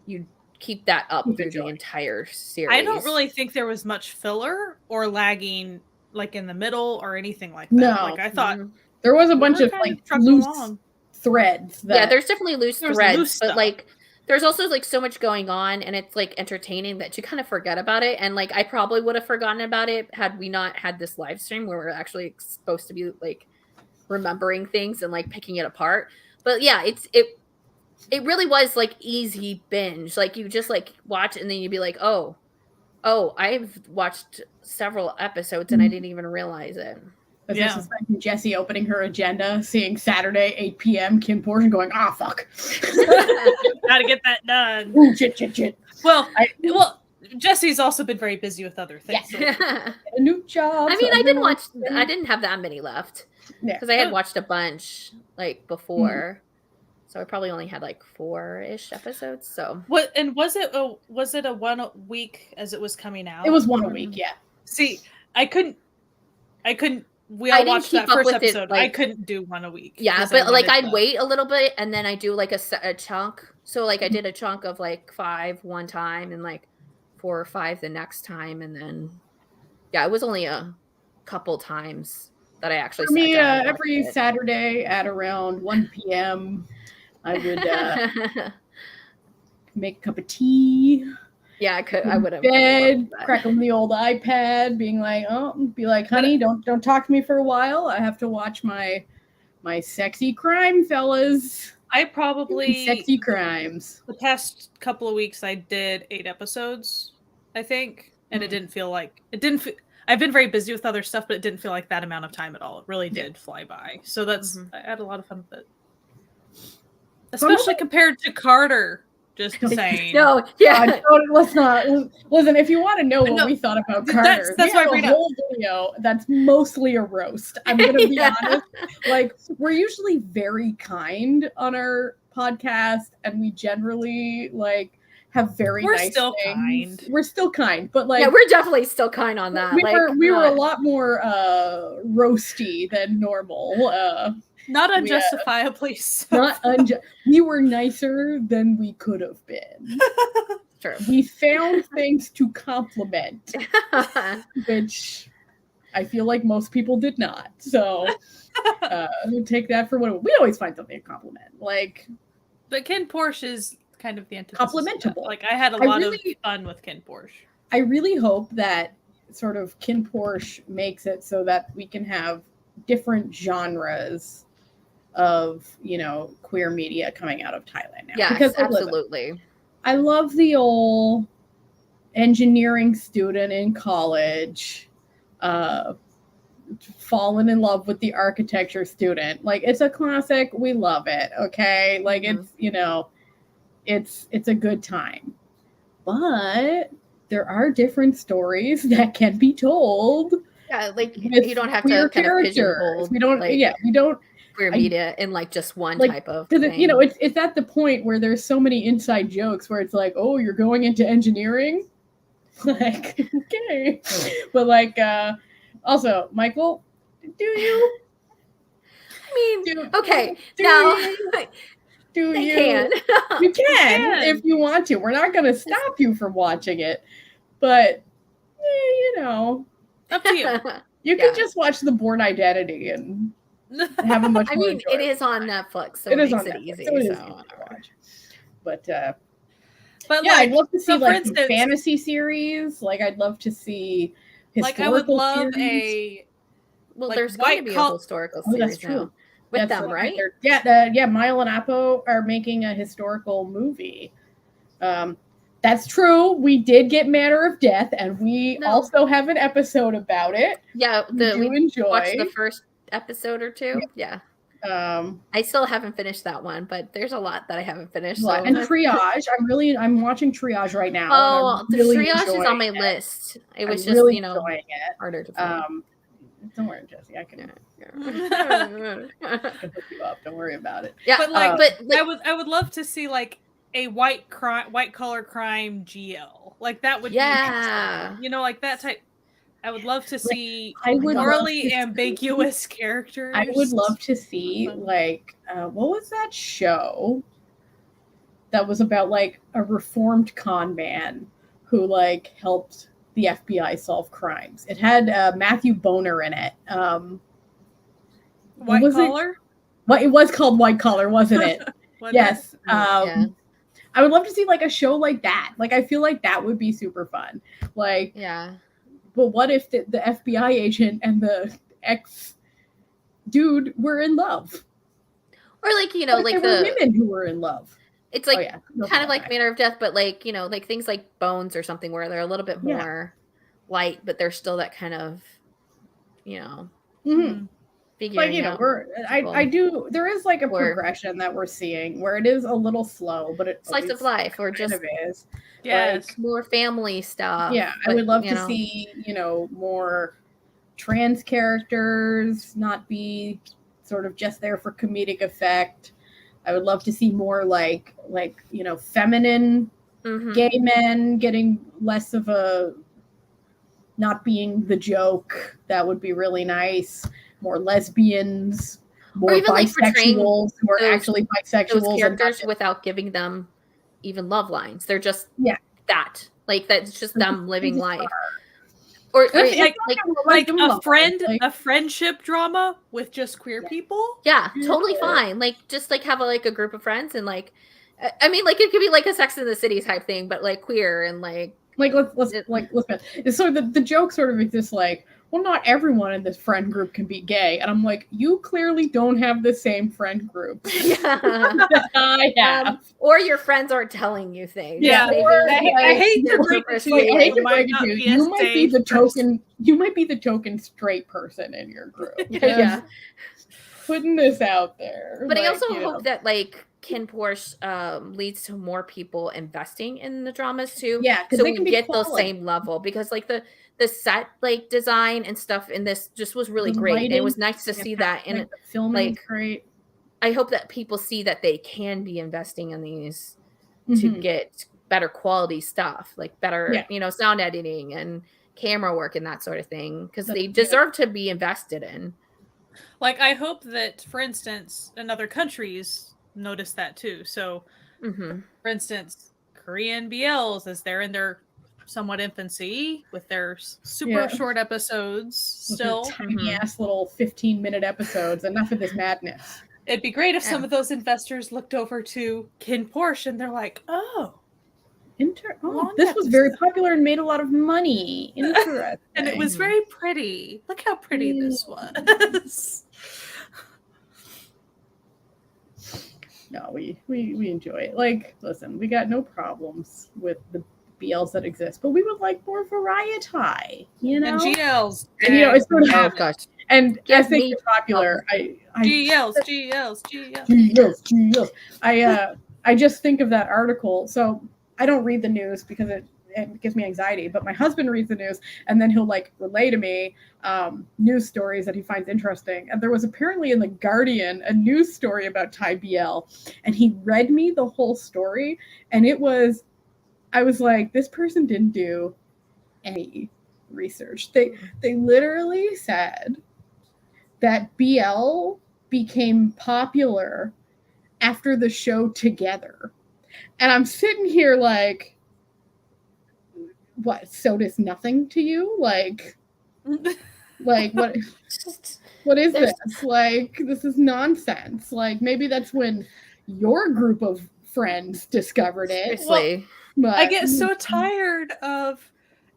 Speaker 2: you keep that up through the entire series.
Speaker 3: I don't really think there was much filler or lagging like in the middle or anything like that.
Speaker 1: No.
Speaker 3: Like I thought
Speaker 1: there was a bunch of like loose threads.
Speaker 2: Yeah, there's definitely loose threads, but like there's also like so much going on and it's like entertaining that you kind of forget about it. And like I probably would have forgotten about it had we not had this live stream where we're actually supposed to be like remembering things and like picking it apart. But yeah, it really was like easy binge. Like you just like watch and then you'd be like, oh, I've watched several episodes and I didn't even realize it.
Speaker 1: But this is like Jessie opening her agenda, seeing Saturday 8 p.m. Kinn Porsche and going, fuck.
Speaker 3: Gotta get that done.
Speaker 1: Ooh, shit.
Speaker 3: Well, Jessie's also been very busy with other things.
Speaker 2: Yeah.
Speaker 1: So a new job.
Speaker 2: I mean, I didn't have that many left. Because I had watched a bunch like before. So I probably only had like 4-ish episodes. So
Speaker 3: what? And was it a 1 week as it was coming out?
Speaker 1: It was 1 a week. Yeah.
Speaker 3: See, I couldn't. We all watched that first episode. I couldn't do 1 a week.
Speaker 2: Yeah, but like I'd wait a little bit and then I do like a chunk. So like I did a chunk of like 5 one time and like 4 or 5 the next time, and then it was only a couple times that I actually.
Speaker 1: For me, every Saturday at around 1 p.m. I would make a cup of tea.
Speaker 2: Yeah, I would have.
Speaker 1: Bed, crack on the old iPad, being like, honey, don't talk to me for a while. I have to watch my sexy crime fellas.
Speaker 3: I probably
Speaker 1: sexy crimes.
Speaker 3: The past couple of weeks, I did 8 episodes, I think, and it didn't feel like I've been very busy with other stuff, but it didn't feel like that amount of time at all. It really did fly by. So I had a lot of fun with it, especially compared to Carter. Just saying.
Speaker 2: No, yeah.
Speaker 1: Let's not listen. If you want to know what we thought about Carter,
Speaker 3: that's why we
Speaker 1: have a whole video that's mostly a roast. I'm gonna be honest. Like, we're usually very kind on our podcast, and we generally like have very nice things.
Speaker 3: Kind.
Speaker 1: We're still kind, but like
Speaker 2: we're definitely still kind on that.
Speaker 1: We were a lot more roasty than normal.
Speaker 3: Not unjustifiably so.
Speaker 1: We were nicer than we could have been.
Speaker 2: True.
Speaker 1: We found things to compliment, which I feel like most people did not. So take that for what we always find something to compliment. Like,
Speaker 3: but Kinn Porsche is kind of the antithesis.
Speaker 1: Complimentable.
Speaker 3: Like I had a lot of fun with Kinn Porsche.
Speaker 1: I really hope that sort of Kinn Porsche makes it so that we can have different genres of queer media coming out of Thailand now.
Speaker 2: Yeah, because absolutely.
Speaker 1: I love the old engineering student in college, falling in love with the architecture student. Like, it's a classic. We love it. Okay, like it's a good time, but there are different stories that can be told.
Speaker 2: Yeah, like you don't have to kind of pigeonhole.
Speaker 1: We don't. We don't.
Speaker 2: Queer media in like just one type of
Speaker 1: thing. It's at the point where there's so many inside jokes where it's like, oh, you're going into engineering, like, okay, but like also, Michael, do you?
Speaker 2: I mean, okay, now
Speaker 1: do you?
Speaker 2: Can.
Speaker 1: You can if you want to. We're not going to stop you from watching it, but
Speaker 3: up to you.
Speaker 1: You can just watch The Bourne Identity and have a much more
Speaker 2: it is on Netflix, so it makes it easy. So easy to watch.
Speaker 1: But
Speaker 3: I'd
Speaker 1: love to see like some fantasy series. Like, I'd love to see historical
Speaker 3: I would love
Speaker 1: series.
Speaker 2: There's going to be a historical series now with them, right?
Speaker 1: Mile and Apo are making a historical movie. That's true. We did get Matter of Death, and we also have an episode about it.
Speaker 2: Yeah,
Speaker 1: we enjoy.
Speaker 2: Watched the first episode or two. Yeah. I still haven't finished that one, but there's a lot that I haven't finished. So.
Speaker 1: And Triage, I'm watching Triage right now.
Speaker 2: Oh, the Triage is on my list. It was just
Speaker 1: really
Speaker 2: harder to find.
Speaker 1: Don't worry, Jessie. I can hook you up. Don't worry about it.
Speaker 2: Yeah,
Speaker 3: but I would love to see like a white collar crime GL. Like, that would be interesting. Like that type. I would love to see
Speaker 1: morally
Speaker 3: ambiguous characters.
Speaker 1: I would love to see, like, what was that show that was about, like, a reformed con man who, like, helped the FBI solve crimes? It had Matthew Boner in it.
Speaker 3: White Collar?
Speaker 1: It was called White Collar, wasn't it? Yes.
Speaker 2: Yeah.
Speaker 1: I would love to see, like, a show like that. Like, I feel like that would be super fun. Like,
Speaker 2: yeah.
Speaker 1: But what if the FBI agent and the ex dude were in love?
Speaker 2: Or, like, you know, like
Speaker 1: the women who were in love.
Speaker 2: It's like kind of like Manner of Death, but, like, you know, like things like Bones or something where they're a little bit more light, but they're still that kind of, you know, figuring
Speaker 1: like, you know,
Speaker 2: out
Speaker 1: there is, like, a progression that we're seeing where it is a little slow, but it
Speaker 2: slice of life or just
Speaker 1: is.
Speaker 2: Like, more family stuff.
Speaker 1: Yeah, I would love to see, you know, more trans characters not be sort of just there for comedic effect. I would love to see more like you know, feminine gay men getting less of a not being the joke. That would be really nice. More lesbians, more bisexuals who are actually bisexuals.
Speaker 2: Those characters without giving them even love lines. They're just that. Like, that's just them living life. Or
Speaker 3: like a friendship drama with just queer people.
Speaker 2: Yeah, totally fine. Like, just like have a group of friends and, like, I mean, like, it could be like a Sex in the City type thing, but, like, queer and like
Speaker 1: let's so the joke sort of exists like, well, not everyone in this friend group can be gay. And I'm like, you clearly don't have the same friend group.
Speaker 2: that I have. Or your friends aren't telling you things.
Speaker 3: Yeah. I hate to break it to you.
Speaker 1: You might be the token. You might be the token straight person in your group.
Speaker 2: Yeah.
Speaker 1: Putting this out there.
Speaker 2: But I also hope that, like, Kinn Porsche leads to more people investing in the dramas too.
Speaker 1: Yeah,
Speaker 2: so we get those same level, because, like, the set, like, design and stuff in this just was really great. And it was nice to see that. And
Speaker 1: the filming is great.
Speaker 2: I hope that people see that they can be investing in these to get better quality stuff, like better, you know, sound editing and camera work and that sort of thing, because they deserve to be invested in.
Speaker 3: Like, I hope that, for instance, in other countries notice that too. So, for instance, Korean BLs, as they're in their somewhat infancy with their super short episodes, still
Speaker 1: tiny ass little 15-minute episodes. Enough of this madness.
Speaker 3: It'd be great if some of those investors looked over to Kinn Porsche and they're like,
Speaker 1: this was very popular and made a lot of money. Interesting.
Speaker 3: And it was very pretty. Look how pretty this was.
Speaker 1: No, we enjoy it. Like, listen, we got no problems with the BLs that exist, but we would like more variety, you know?
Speaker 3: And GLs.
Speaker 1: And, you know, it's sort of,
Speaker 2: oh, gosh.
Speaker 1: And I think it's popular.
Speaker 3: GLs.
Speaker 1: I just think of that article. So I don't read the news because it gives me anxiety, but my husband reads the news and then he'll, like, relay to me news stories that he finds interesting. And there was apparently in The Guardian a news story about Thai BL, and he read me the whole story, and I was like, this person didn't do any research. They literally said that BL became popular after the show Together. And I'm sitting here like, what, so does nothing to you? Like what is this? Like, this is nonsense. Like, maybe that's when your group of friends discovered it.
Speaker 2: Seriously.
Speaker 3: But I get so tired of,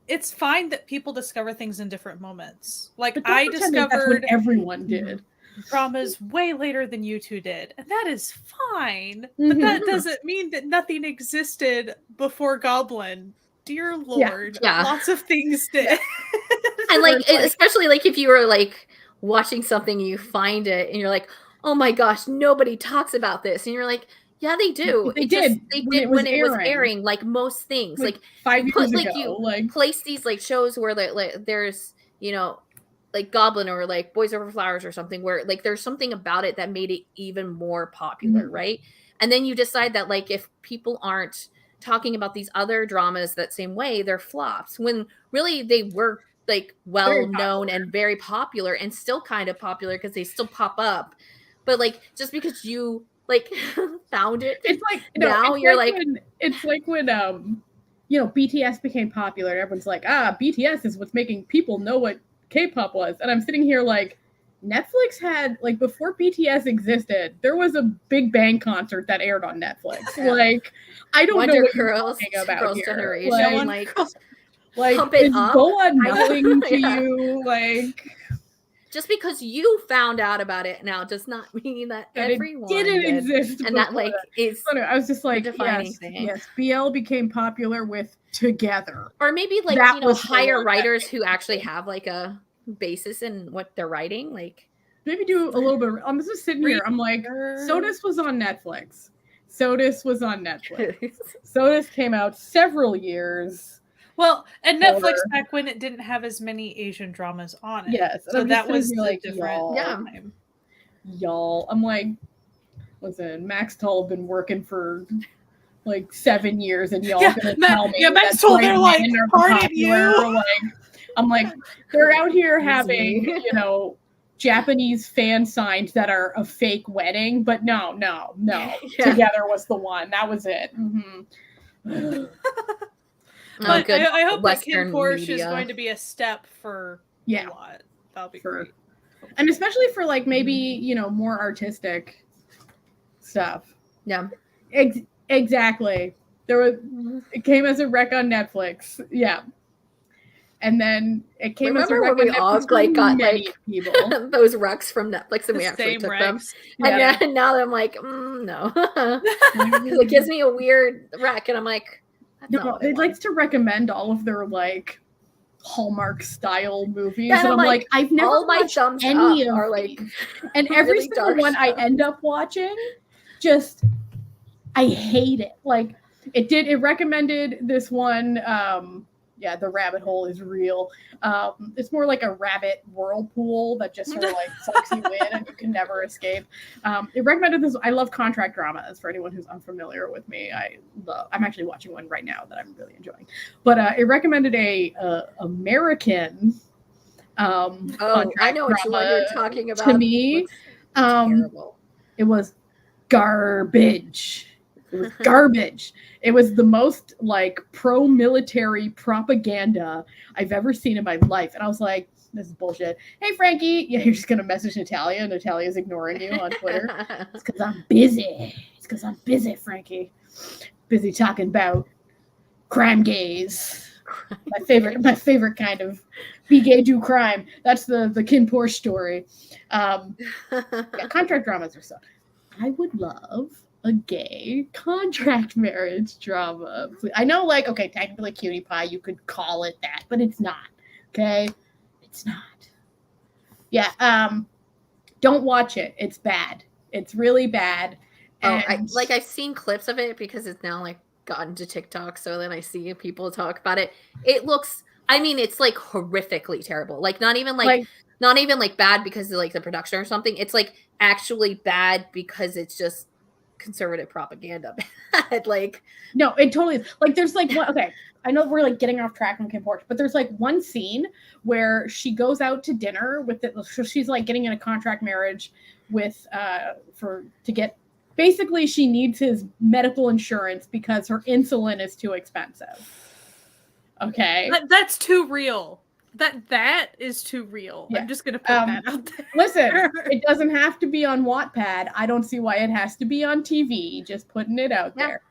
Speaker 3: it's fine that people discover things in different moments. Like, I discovered
Speaker 1: everyone did
Speaker 3: dramas way later than you two did, and that is fine. But that doesn't mean that nothing existed before Goblin. Dear Lord, lots of things did.
Speaker 2: And, like, especially, like, if you were, like, watching something, you find it, and you're like, oh my gosh, nobody talks about this, and you're like, yeah, they do.
Speaker 1: They did when it was
Speaker 2: airing, like most things. Like
Speaker 1: 5 years ago.
Speaker 2: You place these, like, shows where, like, there's, you know, like Goblin or, like, Boys Over Flowers or something, where, like, there's something about it that made it even more popular, right? And then you decide that, like, if people aren't talking about these other dramas that same way, they're flops. When really they were, like well known and very popular and still kind of popular because they still pop up. But like just because you like found it,
Speaker 1: it's like
Speaker 2: now you're like
Speaker 1: it's like when you know, BTS became popular and everyone's like, BTS is what's making people know what K-pop was. And I'm sitting here like, Netflix had, like, before BTS existed, there was a Big Bang concert that aired on Netflix. Like, I don't know what you're talking about
Speaker 2: Girls'
Speaker 1: here.
Speaker 2: Generation,
Speaker 1: like
Speaker 2: pump it
Speaker 1: is
Speaker 2: up.
Speaker 1: Goa nothing to you? Like,
Speaker 2: just because you found out about it now does not mean that everyone
Speaker 1: didn't exist.
Speaker 2: And that like is
Speaker 1: I was just like,
Speaker 2: defining
Speaker 1: yes, BL became popular with Together.
Speaker 2: Or maybe like,
Speaker 1: that
Speaker 2: you know, hire writers who actually have like a basis in what they're writing. Like
Speaker 1: maybe do a little bit. I'm just sitting here. I'm like, Sodas was on Netflix. Sodas came out several years.
Speaker 3: Well, and Netflix back when it didn't have as many Asian dramas on it.
Speaker 1: Yes.
Speaker 3: So that was
Speaker 1: like,
Speaker 3: different.
Speaker 1: Y'all. I'm like, listen, Max Tull been working for like 7 years and y'all gonna tell me
Speaker 3: Max Tull, they're like, pardon you.
Speaker 1: Like, I'm like, they're out here having, you know, Japanese fan signs that are a fake wedding, but no. Together was the one. That was it. Mm-hmm.
Speaker 3: But I hope that Kinn Porsche is going to be a step for a lot. That'll be great.
Speaker 1: And especially for like maybe, you know, more artistic stuff.
Speaker 2: Yeah.
Speaker 1: Exactly. It came as a rec on Netflix. Yeah. And then it came as a rec
Speaker 2: when we all like got like
Speaker 1: people.
Speaker 2: those recs from Netflix and we actually took them. And now I'm like, no. It gives me a weird rec and I'm like,
Speaker 1: no, it likes to recommend all of their like Hallmark style movies.
Speaker 2: Yeah,
Speaker 1: and I'm like, I've never
Speaker 2: all
Speaker 1: watched
Speaker 2: my thumbs
Speaker 1: any of
Speaker 2: are like
Speaker 1: and every
Speaker 2: really
Speaker 1: single one I end up watching, just I hate it. Like it recommended this one, the rabbit hole is real. It's more like a rabbit whirlpool that just sort of like sucks you in and you can never escape. It recommended this. I love contract dramas. For anyone who's unfamiliar with me, I'm actually watching one right now that I'm really enjoying. But it recommended a American.
Speaker 2: I know what you're talking about.
Speaker 1: To me,
Speaker 2: terrible.
Speaker 1: It was garbage. It was garbage. It was the most like pro-military propaganda I've ever seen in my life. And I was like, this is bullshit. Hey, Frankie. Yeah, you're just going to message Natalia. Natalia's ignoring you on Twitter. It's because I'm busy. Frankie. Busy talking about crime gays. My favorite kind of be gay, do crime. That's the Kinn Porsche story. Contract dramas are so. I would love a gay contract marriage drama. I know, like, okay, technically Cutie Pie, you could call it that, but it's not. Okay? It's not. Yeah, don't watch it. It's bad. It's really bad. And
Speaker 2: I've seen clips of it because it's now like gotten to TikTok, so then I see people talk about it. It looks, I mean, it's like horrifically terrible. Like not even bad because of like the production or something. It's like actually bad because it's just conservative propaganda. Like
Speaker 1: no, it totally is. Like there's like one, okay, I know we're like getting off track from Kinn Porsche, but there's like one scene where she goes out to dinner with so she's like getting in a contract marriage with to get, basically she needs his medical insurance because her insulin is too expensive. Okay.
Speaker 3: That's too real. That is too real. Yeah. I'm just going to put that out there.
Speaker 1: Listen, it doesn't have to be on Wattpad. I don't see why it has to be on TV. Just putting it out there.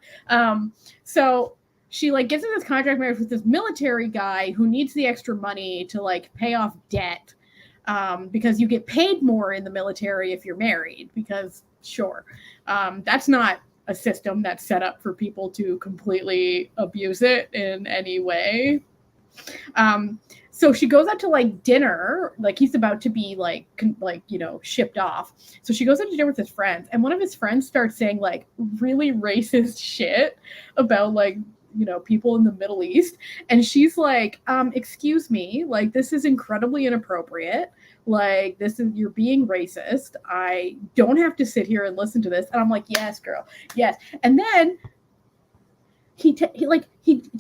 Speaker 1: So she like gets in this contract marriage with this military guy who needs the extra money to like pay off debt, because you get paid more in the military if you're married, because sure, that's not a system that's set up for people to completely abuse it in any way. So she goes out to like dinner, like he's about to be like shipped off. So she goes out to dinner with his friends, and one of his friends starts saying like really racist shit about like, you know, people in the Middle East. And she's like, excuse me, like this is incredibly inappropriate. Like you're being racist. I don't have to sit here and listen to this. And I'm like, yes, girl. Yes. And then he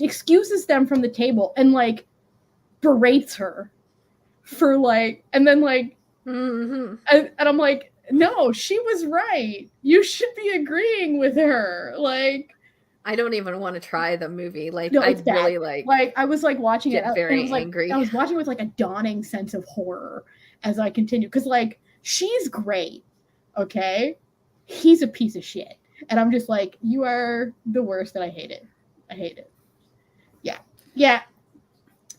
Speaker 1: excuses them from the table and like berates her for like, and then like,
Speaker 2: mm-hmm.
Speaker 1: and I'm like, no, she was right. You should be agreeing with her. Like,
Speaker 2: I don't even want to try the movie. Like,
Speaker 1: no,
Speaker 2: I'd really like
Speaker 1: I was like watching it,
Speaker 2: very
Speaker 1: and I was like,
Speaker 2: angry.
Speaker 1: I was watching with like a dawning sense of horror as I continued, because like she's great, okay, he's a piece of shit, and I'm just like, you are the worst, and I hate it. Yeah.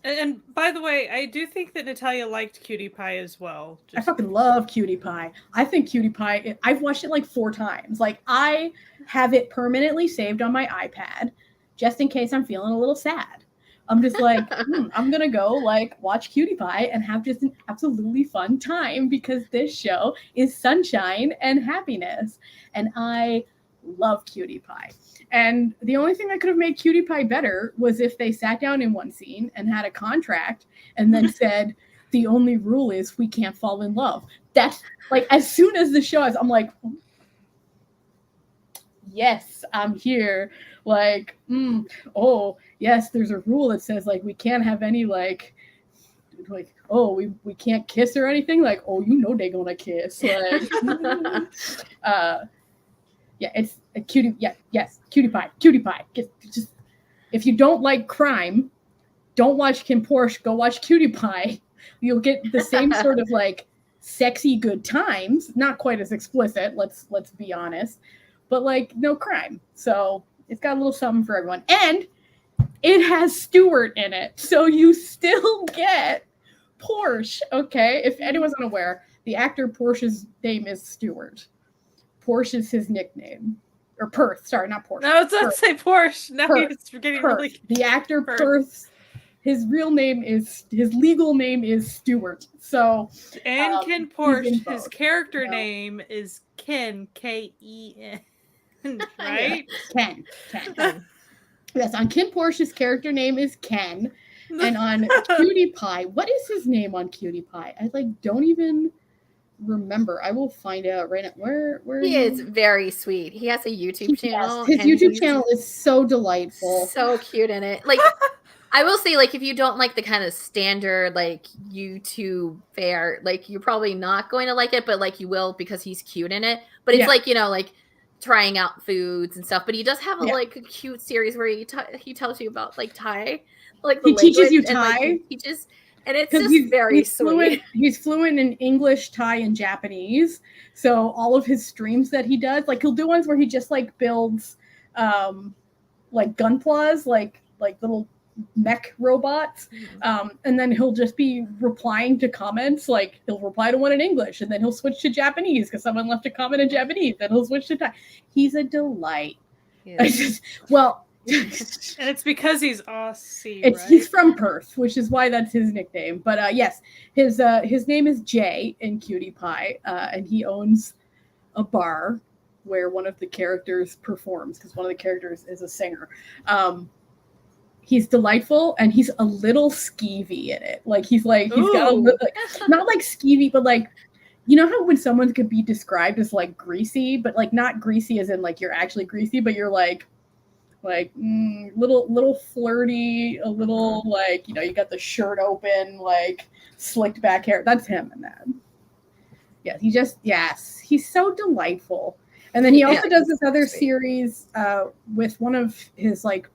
Speaker 3: And by the way, I do think that Natalia liked Cutie Pie as well.
Speaker 1: I fucking love Cutie Pie. I think Cutie Pie, I've watched it like 4 times. Like, I have it permanently saved on my iPad just in case I'm feeling a little sad. I'm just like, I'm going to go like watch Cutie Pie and have just an absolutely fun time because this show is sunshine and happiness. And I love Cutie Pie. And the only thing that could have made Cutie Pie better was if they sat down in one scene and had a contract and then said, the only rule is we can't fall in love. That's like, as soon as the show is, I'm like, yes, I'm here. Like, oh, yes, there's a rule that says like we can't have any like oh, we can't kiss or anything. Like, oh, you know they're gonna kiss. Like, yeah, it's a cutie. Yeah, yes, Cutie Pie. Just if you don't like crime, don't watch Kinn Porsche. Go watch Cutie Pie. You'll get the same sort of like sexy good times. Not quite as explicit. Let's be honest, but like no crime. So it's got a little something for everyone, and it has Stewart in it, so you still get Porsche. Okay, if anyone's unaware, the actor Porsche's name is Stewart. Porsche is his nickname. Or Perth, sorry, not Porsche.
Speaker 3: No, it's not say Porsche. Now
Speaker 1: Perth.
Speaker 3: he's getting
Speaker 1: Perth.
Speaker 3: really...
Speaker 1: The actor Perth, his legal name is Stewart. So,
Speaker 3: and Kinn Porsche, his character name is Ken, K-E-N, right?
Speaker 1: Ken. Yes, on Kinn Porsche's character name is Ken. And on Cutie Pie, what is his name on Cutie Pie? I don't even remember. I will find out right now. Where
Speaker 2: he is very sweet. He has a YouTube channel.
Speaker 1: His YouTube channel is so delightful.
Speaker 2: So cute in it. Like, I will say, like, if you don't like the kind of standard, like, YouTube fare, like, you're probably not going to like it, but, like, you will because he's cute in it. But it's like, you know, like, trying out foods and stuff. But he does have, like, a cute series where he tells you about, like, Thai. Like,
Speaker 1: he teaches you Thai?
Speaker 2: And, like, and it's just very sweet.
Speaker 1: He's fluent in English, Thai, and Japanese. So all of his streams that he does, like he'll do ones where he just like builds like gunplas, like little mech robots. And then he'll just be replying to comments. Like he'll reply to one in English and then he'll switch to Japanese because someone left a comment in Japanese. Then he'll switch to Thai. He's a delight.
Speaker 2: Yeah.
Speaker 3: And it's because he's Aussie, right?
Speaker 1: He's from Perth, which is why that's his nickname. But yes, his name is Jay in Cutie Pie, and he owns a bar where one of the characters performs because one of the characters is a singer. He's delightful, and he's a little skeevy in it. Like he's got a little, not like skeevy, but like, you know how when someone could be described as like greasy, but like not greasy as in like you're actually greasy, but you're like little flirty, a little like, you know, you got the shirt open, like slicked back hair. That's him in that. Yeah, he's so delightful. And then he also does this other series with one of his like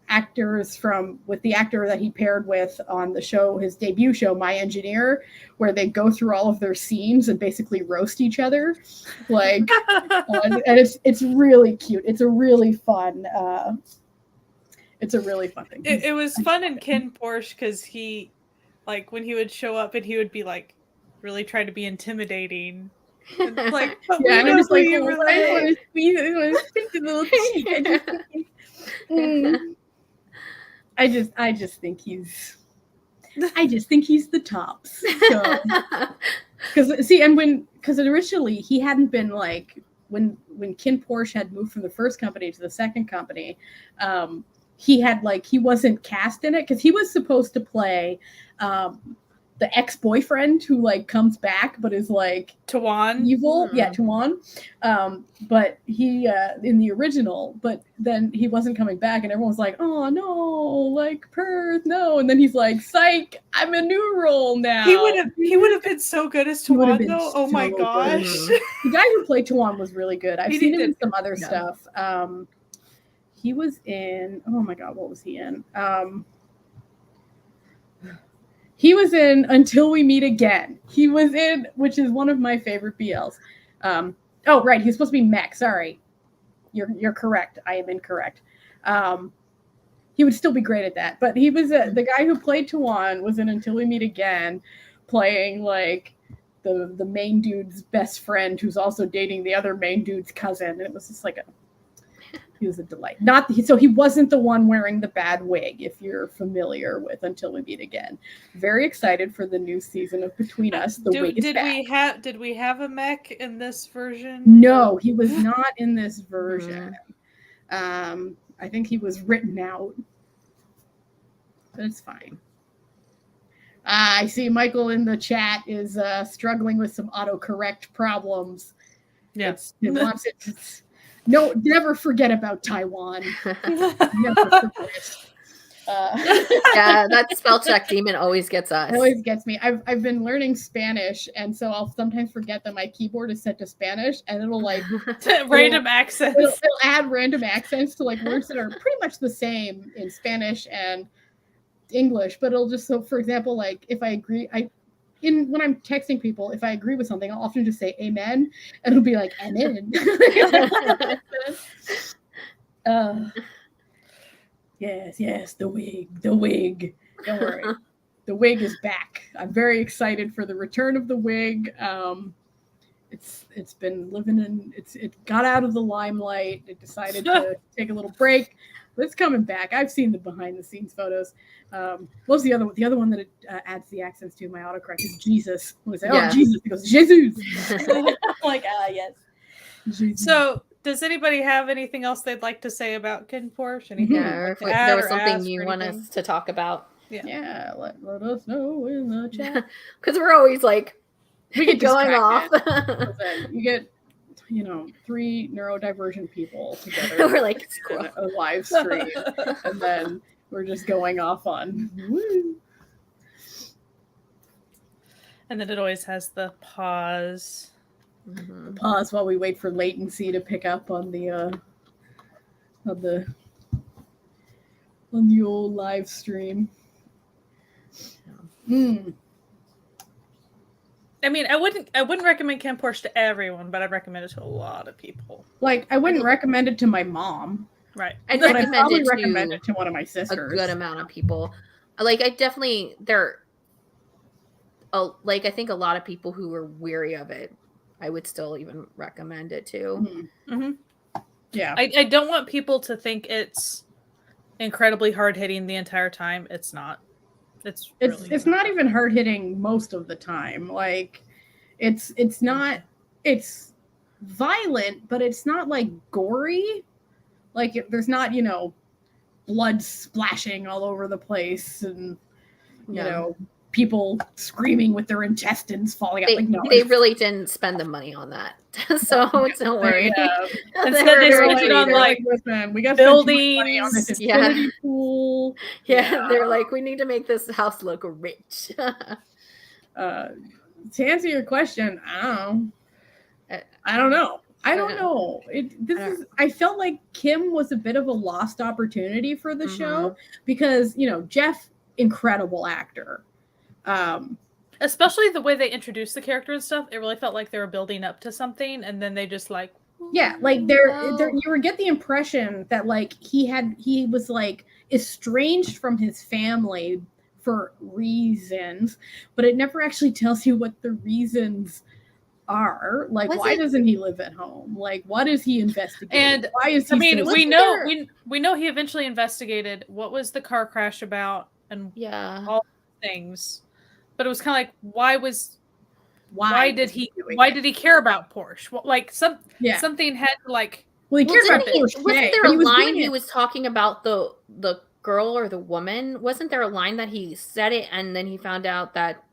Speaker 1: actors with the actor that he paired with on the show, his debut show, My Engineer, where they go through all of their scenes and basically roast each other. Like, and it's really cute. It's a really fun thing.
Speaker 3: It was fun in Kinn Porsche because he, like, when he would show up and he would be like really trying to be intimidating. And like,
Speaker 1: and I'm just like, I want to squeeze the little cheek. I just think he's the tops. Because originally he hadn't been like when Kinn Porsche had moved from the first company to the second company, he wasn't cast in it because he was supposed to play the ex-boyfriend who like comes back but is like
Speaker 3: Tawan.
Speaker 1: Evil. Yeah, Tawan. But he in the original, but then he wasn't coming back and everyone was like, oh no, like Perth, no. And then he's like, psych, I'm a new role now.
Speaker 3: He would have been so good as Tawan though. Oh my gosh.
Speaker 1: The guy who played Tawan was really good. I've seen him in some other stuff. He was in, oh my god, what was he in? He was in Until We Meet Again. He was in, which is one of my favorite BLs. Oh, right. He's supposed to be Mech. Sorry. You're correct. I am incorrect. He would still be great at that. But he was the guy who played Tawan was in Until We Meet Again, playing like the main dude's best friend who's also dating the other main dude's cousin. And it was just like he was a delight. So he wasn't the one wearing the bad wig, if you're familiar with Until We Meet Again. Very excited for the new season of Between Us.
Speaker 3: Did we have a mech in this version?
Speaker 1: No, he was not in this version. I think he was written out. But it's fine. I see Michael in the chat is struggling with some autocorrect problems.
Speaker 3: Yes.
Speaker 1: It wants it to... No, never forget about Taiwan. Never forget.
Speaker 2: Yeah, that spell check demon always gets us.
Speaker 1: It always gets me. I've been learning Spanish, and so I'll sometimes forget that my keyboard is set to Spanish, and it'll like
Speaker 3: random accents.
Speaker 1: It'll add random accents to like words that are pretty much the same in Spanish and English, but it'll just, so for example, like if I agree, when I'm texting people, if I agree with something, I'll often just say amen, and it'll be like amen. Yes, the wig. Don't worry. The wig is back. I'm very excited for the return of the wig. It's been living in, it got out of the limelight. It decided to take a little break. But it's coming back. I've seen the behind the scenes photos. What was the other one? The other one that it adds the accents to my autocorrect is Jesus. When I say, oh, Jesus, it goes, Jesus. I'm like, yes. Jesus.
Speaker 3: So, does anybody have anything else they'd like to say about Kinn Porsche?
Speaker 2: Or if there was something you want us to talk about.
Speaker 1: Yeah, let us know in the chat.
Speaker 2: Because we're always like,
Speaker 1: we get
Speaker 2: going off.
Speaker 1: You get, 3 neurodivergent people together.
Speaker 2: We're like,
Speaker 1: a live stream, and then we're just going off on. Woo.
Speaker 3: And then it always has the pause.
Speaker 1: Mm-hmm. Pause while we wait for latency to pick up on the old live stream.
Speaker 3: I mean, I wouldn't recommend Kinn Porsche to everyone, but I'd recommend it to a lot of people.
Speaker 1: Like, I wouldn't recommend it to my mom.
Speaker 3: Right.
Speaker 2: I'd
Speaker 1: recommend it to one of my sisters.
Speaker 2: A good amount of people. Like, I definitely, I think a lot of people who are weary of it, I would still even recommend it to.
Speaker 3: Mm-hmm. Yeah. I don't want people to think it's incredibly hard-hitting the entire time. It's not. It's
Speaker 1: not even hard hitting most of the time. Like it's violent, but it's not like gory. Like there's not, blood splashing all over the place and people screaming with their intestines falling out.
Speaker 2: They really didn't spend the money on that. So don't worry.
Speaker 3: Instead they spent it on like
Speaker 1: we got
Speaker 3: buildings
Speaker 1: money on this infinity pool.
Speaker 2: Yeah, they're like, we need to make this house look rich.
Speaker 1: To answer your question, I don't know. I felt like Kim was a bit of a lost opportunity for the show because, Jeff, incredible actor.
Speaker 3: Especially the way they introduced the character and stuff, it really felt like they were building up to something, and then they just like
Speaker 1: you get the impression that like he was like estranged from his family for reasons, but it never actually tells you what the reasons are. Like, why doesn't he live at home? Like, what is he investigating? And why is he?
Speaker 3: I mean, we know he eventually investigated what was the car crash about and all things. But it was kind of like, why did he care about Porsche? Like something had to like.
Speaker 1: Well, he cared about Porsche.
Speaker 2: Wasn't there a line he was talking about the girl or the woman? Wasn't there a line that he said it and then he found out that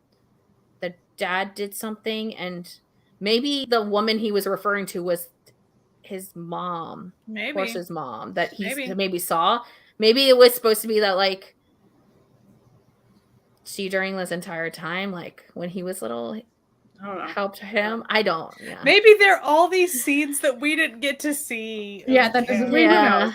Speaker 2: dad did something, and maybe the woman he was referring to was his mom, Porsche's mom, that he maybe saw. Maybe it was supposed to be that, like, she during this entire time, like when he was little, helped him. I don't. Yeah.
Speaker 3: Maybe there are all these scenes that we didn't get to see.
Speaker 1: Yeah, that doesn't. We know.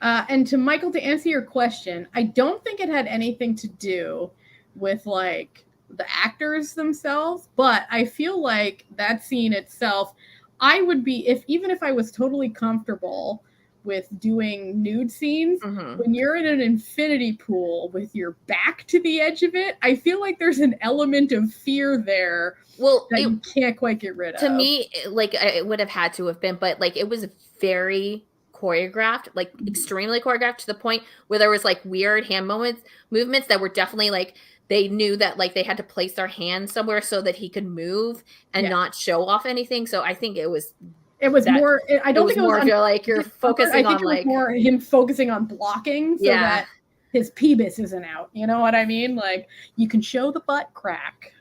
Speaker 1: And to Michael, to answer your question, I don't think it had anything to do with like the actors themselves, but I feel like that scene itself, I would be even if I was totally comfortable with doing nude scenes, when you're in an infinity pool with your back to the edge of it, I feel like there's an element of fear there that you can't quite get rid of.
Speaker 2: To me, like, it would have had to have been, but like it was very choreographed, like extremely choreographed, to the point where there was like weird hand movements that were definitely like, they knew that like they had to place their hand somewhere so that he could move and not show off anything. So I think it was
Speaker 1: more. I don't think it was
Speaker 2: more like you're focusing on like
Speaker 1: more him focusing on blocking so that his penis isn't out. You know what I mean? Like, you can show the butt crack,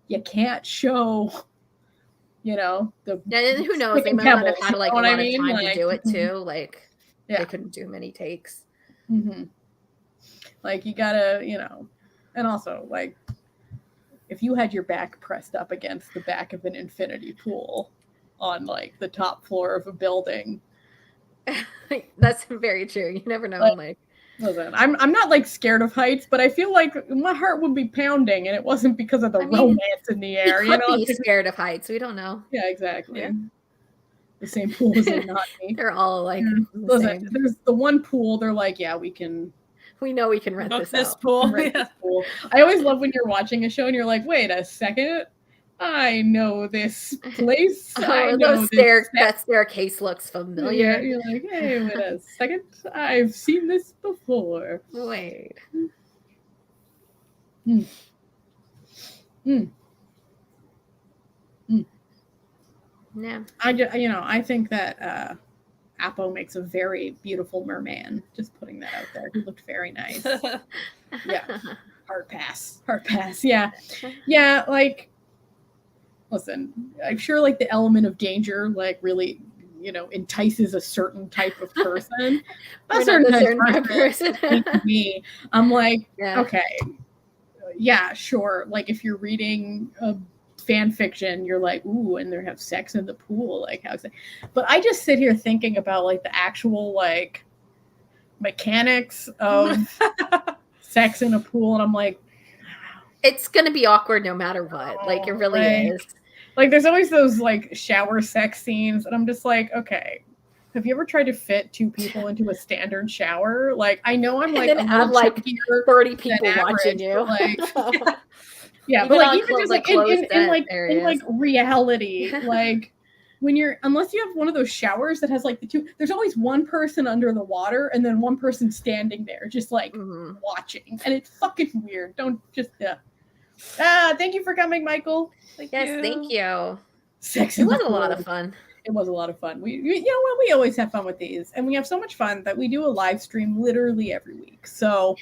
Speaker 1: you can't show, you know, the.
Speaker 2: Yeah, who knows? They might not have had like a lot of time to do it too. Like, they couldn't do many takes.
Speaker 1: Like, you gotta, you know. And also, like, if you had your back pressed up against the back of an infinity pool on, like, the top floor of a building.
Speaker 2: That's very true. You never know. Like,
Speaker 1: listen, I'm not, like, scared of heights, but I feel like my heart would be pounding, and it wasn't because of the romance in the air.
Speaker 2: You know, be scared of heights. We don't know.
Speaker 1: Yeah, exactly. Yeah. The same pool as in Nazi.
Speaker 2: They're all, like,
Speaker 1: listen, there's the one pool, they're like, yeah, we
Speaker 2: know we can rent this
Speaker 3: pool.
Speaker 1: This pool. I always love when you're watching a show and you're like, wait a second, I know this place.
Speaker 2: That staircase looks familiar.
Speaker 1: Yeah, you're like, hey, wait a second, I've seen this before.
Speaker 2: Wait. Yeah.
Speaker 1: I think that Apo makes a very beautiful merman. Just putting that out there. He looked very nice. Yeah. Hard pass. Yeah. Yeah, like, listen, I'm sure like the element of danger like really, you know, entices a certain type of person. A certain type of person. Me. I'm like, okay. Yeah, sure. Like, if you're reading a fan fiction, you're like, ooh, and they have sex in the pool, like, how's that? But I just sit here thinking about like the actual like mechanics of sex in a pool, and I'm like,
Speaker 2: it's gonna be awkward no matter what. Like, it really is.
Speaker 1: Like, there's always those like shower sex scenes, and I'm just like, okay, have you ever tried to fit 2 people into a standard shower? Like, I know I'm like,
Speaker 2: and then add like 30 people watching you.
Speaker 1: Like, yeah, but like even just like in like reality, like when unless you have one of those showers that has like the 2, there's always one person under the water and then one person standing there just like watching, and it's fucking weird. Don't just thank you for coming, Michael.
Speaker 2: Thank you.
Speaker 1: Sex.
Speaker 2: It was a lot of fun.
Speaker 1: It was a lot of fun. We you know what, we always have fun with these, and we have so much fun that we do a live stream literally every week. So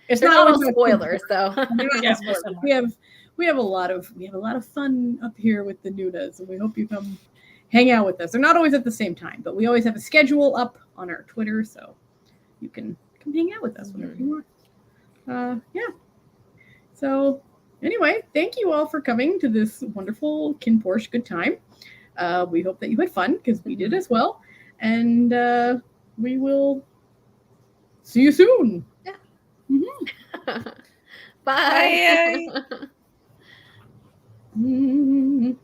Speaker 1: it's not
Speaker 2: all spoilers though.
Speaker 1: We have a lot of fun up here with the Noonas, and we hope you come hang out with us. They're not always at the same time, but we always have a schedule up on our Twitter, so you can come hang out with us whenever you want. Yeah. So anyway, thank you all for coming to this wonderful Kinn Porsche good time. We hope that you had fun, because we did as well, and we will see you soon.
Speaker 2: Yeah. Bye.
Speaker 3: Bye.